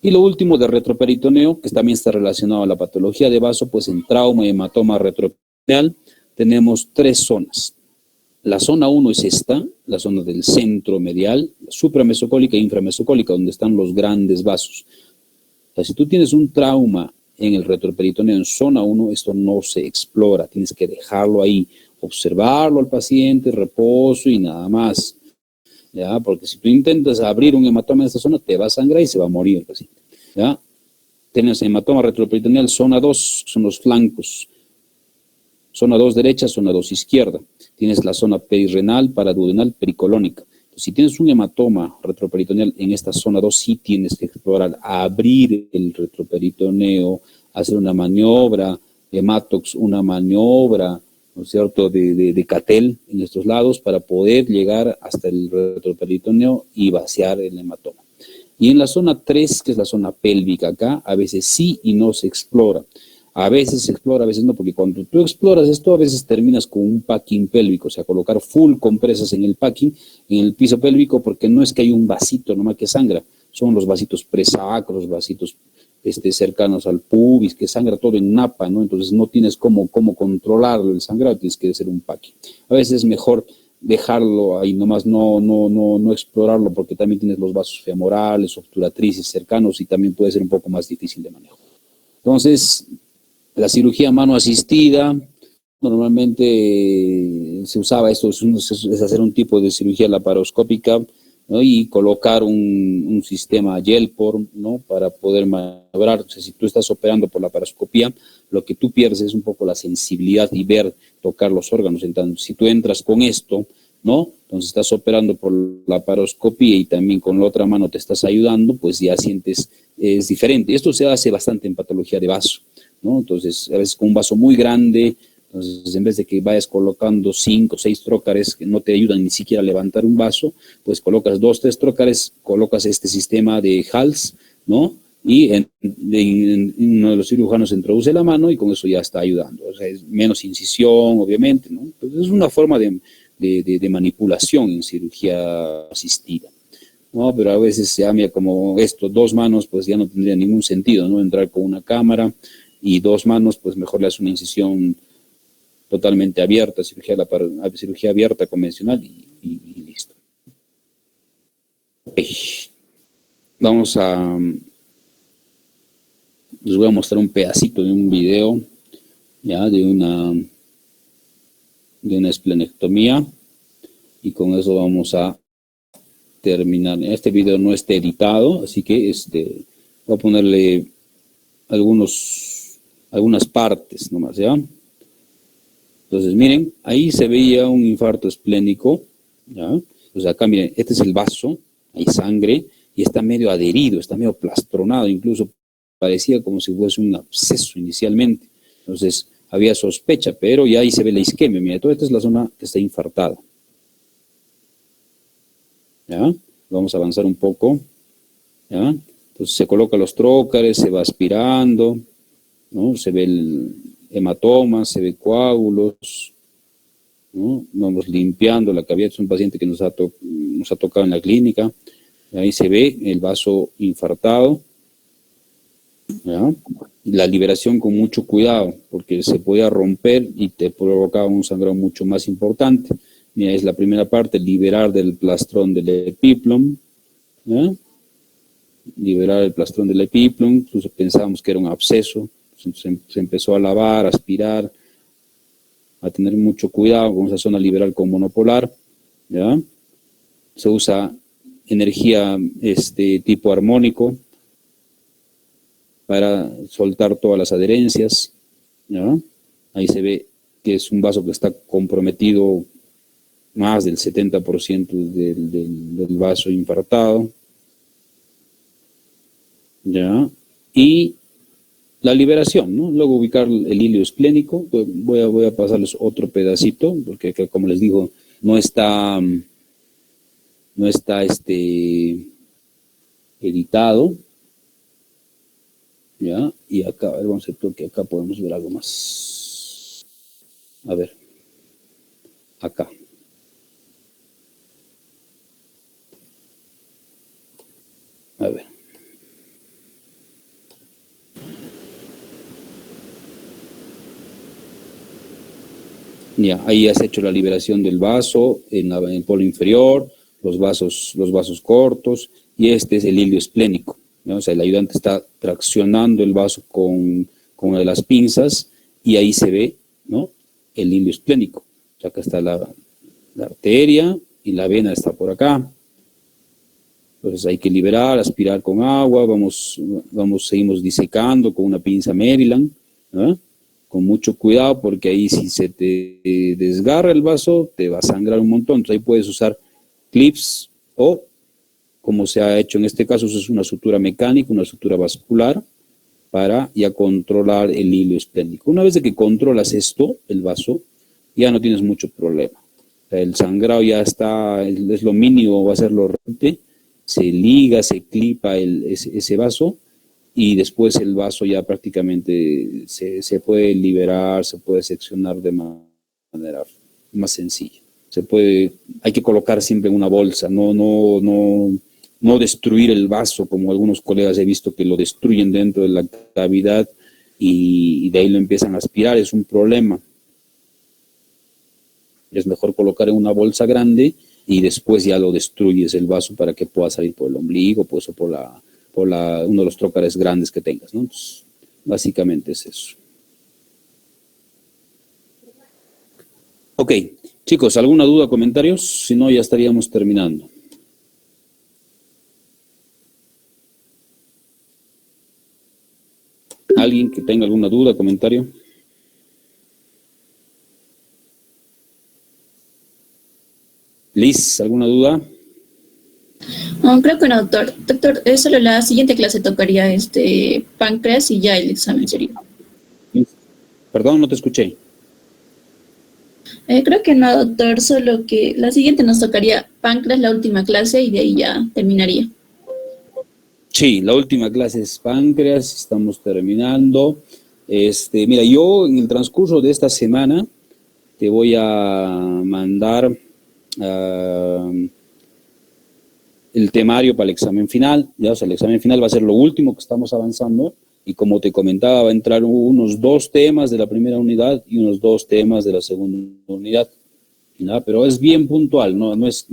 Y lo último de retroperitoneo, que también está relacionado a la patología de vaso, pues en trauma y hematoma retroperitoneal tenemos 3 zonas. La zona 1 es esta, la zona del centro medial, supramesocólica e inframesocólica, donde están los grandes vasos. O sea, si tú tienes un trauma en el retroperitoneo en zona 1, esto no se explora, tienes que dejarlo ahí, observarlo al paciente, reposo y nada más. ¿Ya? Porque si tú intentas abrir un hematoma en esta zona, te va a sangrar y se va a morir el paciente. ¿Ya? Tienes hematoma retroperitoneal, zona 2, son los flancos. Zona 2 derecha, zona 2 izquierda. Tienes la zona perirrenal, paraduodenal, pericolónica. Entonces, si tienes un hematoma retroperitoneal en esta zona 2, sí tienes que explorar, abrir el retroperitoneo, hacer una maniobra, hematox, una maniobra, ¿no es cierto?, de Catel en estos lados para poder llegar hasta el retroperitoneo y vaciar el hematoma. Y en la zona 3, que es la zona pélvica acá, a veces sí y no se explora. A veces se explora, a veces no, porque cuando tú exploras esto, a veces terminas con un packing pélvico, o sea, colocar full compresas en el packing, en el piso pélvico, porque no es que hay un vasito nomás que sangra, son los vasitos presacros, vasitos cercanos al pubis, que sangra todo en napa, ¿no? Entonces no tienes cómo controlar el sangrado, tienes que hacer un packing. A veces es mejor dejarlo ahí, nomás no explorarlo, porque también tienes los vasos femorales, obturatrices cercanos y también puede ser un poco más difícil de manejo. Entonces, la cirugía a mano asistida, normalmente se usaba esto, es hacer un tipo de cirugía laparoscópica, ¿no? Y colocar un sistema Yelpor, ¿no? Para poder maniobrar. O sea, si tú estás operando por laparoscopía, lo que tú pierdes es un poco la sensibilidad y ver, tocar los órganos. Entonces, si tú entras con esto, ¿no? Entonces estás operando por laparoscopía y también con la otra mano te estás ayudando, pues ya sientes, es diferente. Esto se hace bastante en patología de vaso, ¿no? Entonces, a veces con un vaso muy grande, entonces en vez de que vayas colocando 5 o 6 trócares que no te ayudan ni siquiera a levantar un vaso, pues colocas 2 o 3 trócares, colocas este sistema de Hals, ¿no? Y uno de los cirujanos introduce la mano y con eso ya está ayudando. O sea, es menos incisión, obviamente, ¿no? Entonces es una forma de manipulación en cirugía asistida, ¿no? Pero a veces ya mira, como esto, 2 manos, pues ya no tendría ningún sentido, ¿no? Entrar con una cámara y 2 manos, pues mejor le haces una incisión totalmente abierta, cirugía abierta convencional y listo. Okay. Vamos a... Les voy a mostrar un pedacito de un video, ya, de una esplenectomía, y con eso vamos a terminar. Este video no está editado, así que voy a ponerle algunas partes nomás, ¿ya? Entonces, miren, ahí se veía un infarto esplénico, ¿ya? Pues acá, miren, este es el vaso, hay sangre, y está medio adherido, está medio plastronado, incluso parecía como si fuese un absceso inicialmente. Entonces, había sospecha, pero ya ahí se ve la isquemia. Mira, toda esta es la zona que está infartada. ¿Ya? Vamos a avanzar un poco. ¿Ya? Entonces, se coloca los trócares, se va aspirando, ¿no? Se ve el hematoma, se ve coágulos, ¿no? Vamos limpiando la cavidad. Es un paciente que nos ha tocado en la clínica. Ahí se ve el vaso infartado, ¿ya? La liberación con mucho cuidado, porque se podía romper y te provocaba un sangrado mucho más importante. Mira, es la primera parte, liberar del plastrón del epiplom, ¿ya? Liberar el plastrón del epiplom. Incluso pensábamos que era un absceso. Se empezó a lavar, a aspirar, a tener mucho cuidado con esa zona liberal con monopolar, ¿ya? Se usa energía tipo armónico para soltar todas las adherencias, ¿ya? Ahí se ve que es un vaso que está comprometido, más del 70% del vaso infartado, ¿ya? Y la liberación, ¿no? Luego ubicar el hilio esplénico. Voy a pasarles otro pedacito, porque como les digo, no está editado, ¿ya? Y acá, a ver, vamos a ver que acá podemos ver algo más. A ver, acá. A ver. Ya, ahí has hecho la liberación del vaso en el polo inferior, los vasos cortos, y este es el hilio esplénico, ¿no? O sea, el ayudante está traccionando el vaso con una de las pinzas y ahí se ve, ¿no?, el hilio esplénico. O sea, acá está la arteria y la vena está por acá. Entonces hay que liberar, aspirar con agua, seguimos disecando con una pinza Maryland, ¿no?, con mucho cuidado, porque ahí si se te desgarra el vaso, te va a sangrar un montón. Entonces ahí puedes usar clips o, como se ha hecho en este caso, es una sutura mecánica, una sutura vascular, para ya controlar el hilio esplénico. Una vez de que controlas esto, el vaso, ya no tienes mucho problema. O sea, el sangrado ya está, es lo mínimo, va a ser lo rente, se liga, se clipa ese vaso, y después el vaso ya prácticamente se puede liberar, se puede seccionar de manera más sencilla. Hay que colocar siempre en una bolsa, no destruir el vaso, como algunos colegas he visto que lo destruyen dentro de la cavidad y de ahí lo empiezan a aspirar, es un problema. Es mejor colocar en una bolsa grande y después ya lo destruyes el vaso para que pueda salir por el ombligo, pues, o por uno de los trócares grandes que tengas, ¿no? Entonces, básicamente es eso. Ok, chicos, ¿alguna duda, comentarios? Si no, ya estaríamos terminando. ¿Alguien que tenga alguna duda, comentario? Liz, ¿alguna duda? No, creo que no, doctor. Doctor, solo la siguiente clase tocaría páncreas y ya el examen sería. Perdón, no te escuché. Creo que no, doctor, solo que la siguiente nos tocaría páncreas, la última clase, y de ahí ya terminaría. Sí, la última clase es páncreas, estamos terminando. Mira, yo en el transcurso de esta semana te voy a mandar el temario para el examen final. Ya, o sea, el examen final va a ser lo último que estamos avanzando y como te comentaba, va a entrar unos 2 temas de la primera unidad y unos 2 temas de la segunda unidad. ¿Ya? Pero es bien puntual, no es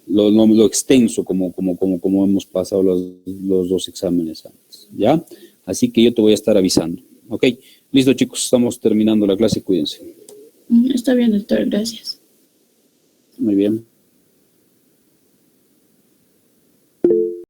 lo extenso como hemos pasado los 2 exámenes antes, ¿ya? Así que yo te voy a estar avisando, ¿ok? Listo, chicos, estamos terminando la clase, cuídense. Está bien, doctor, gracias. Muy bien.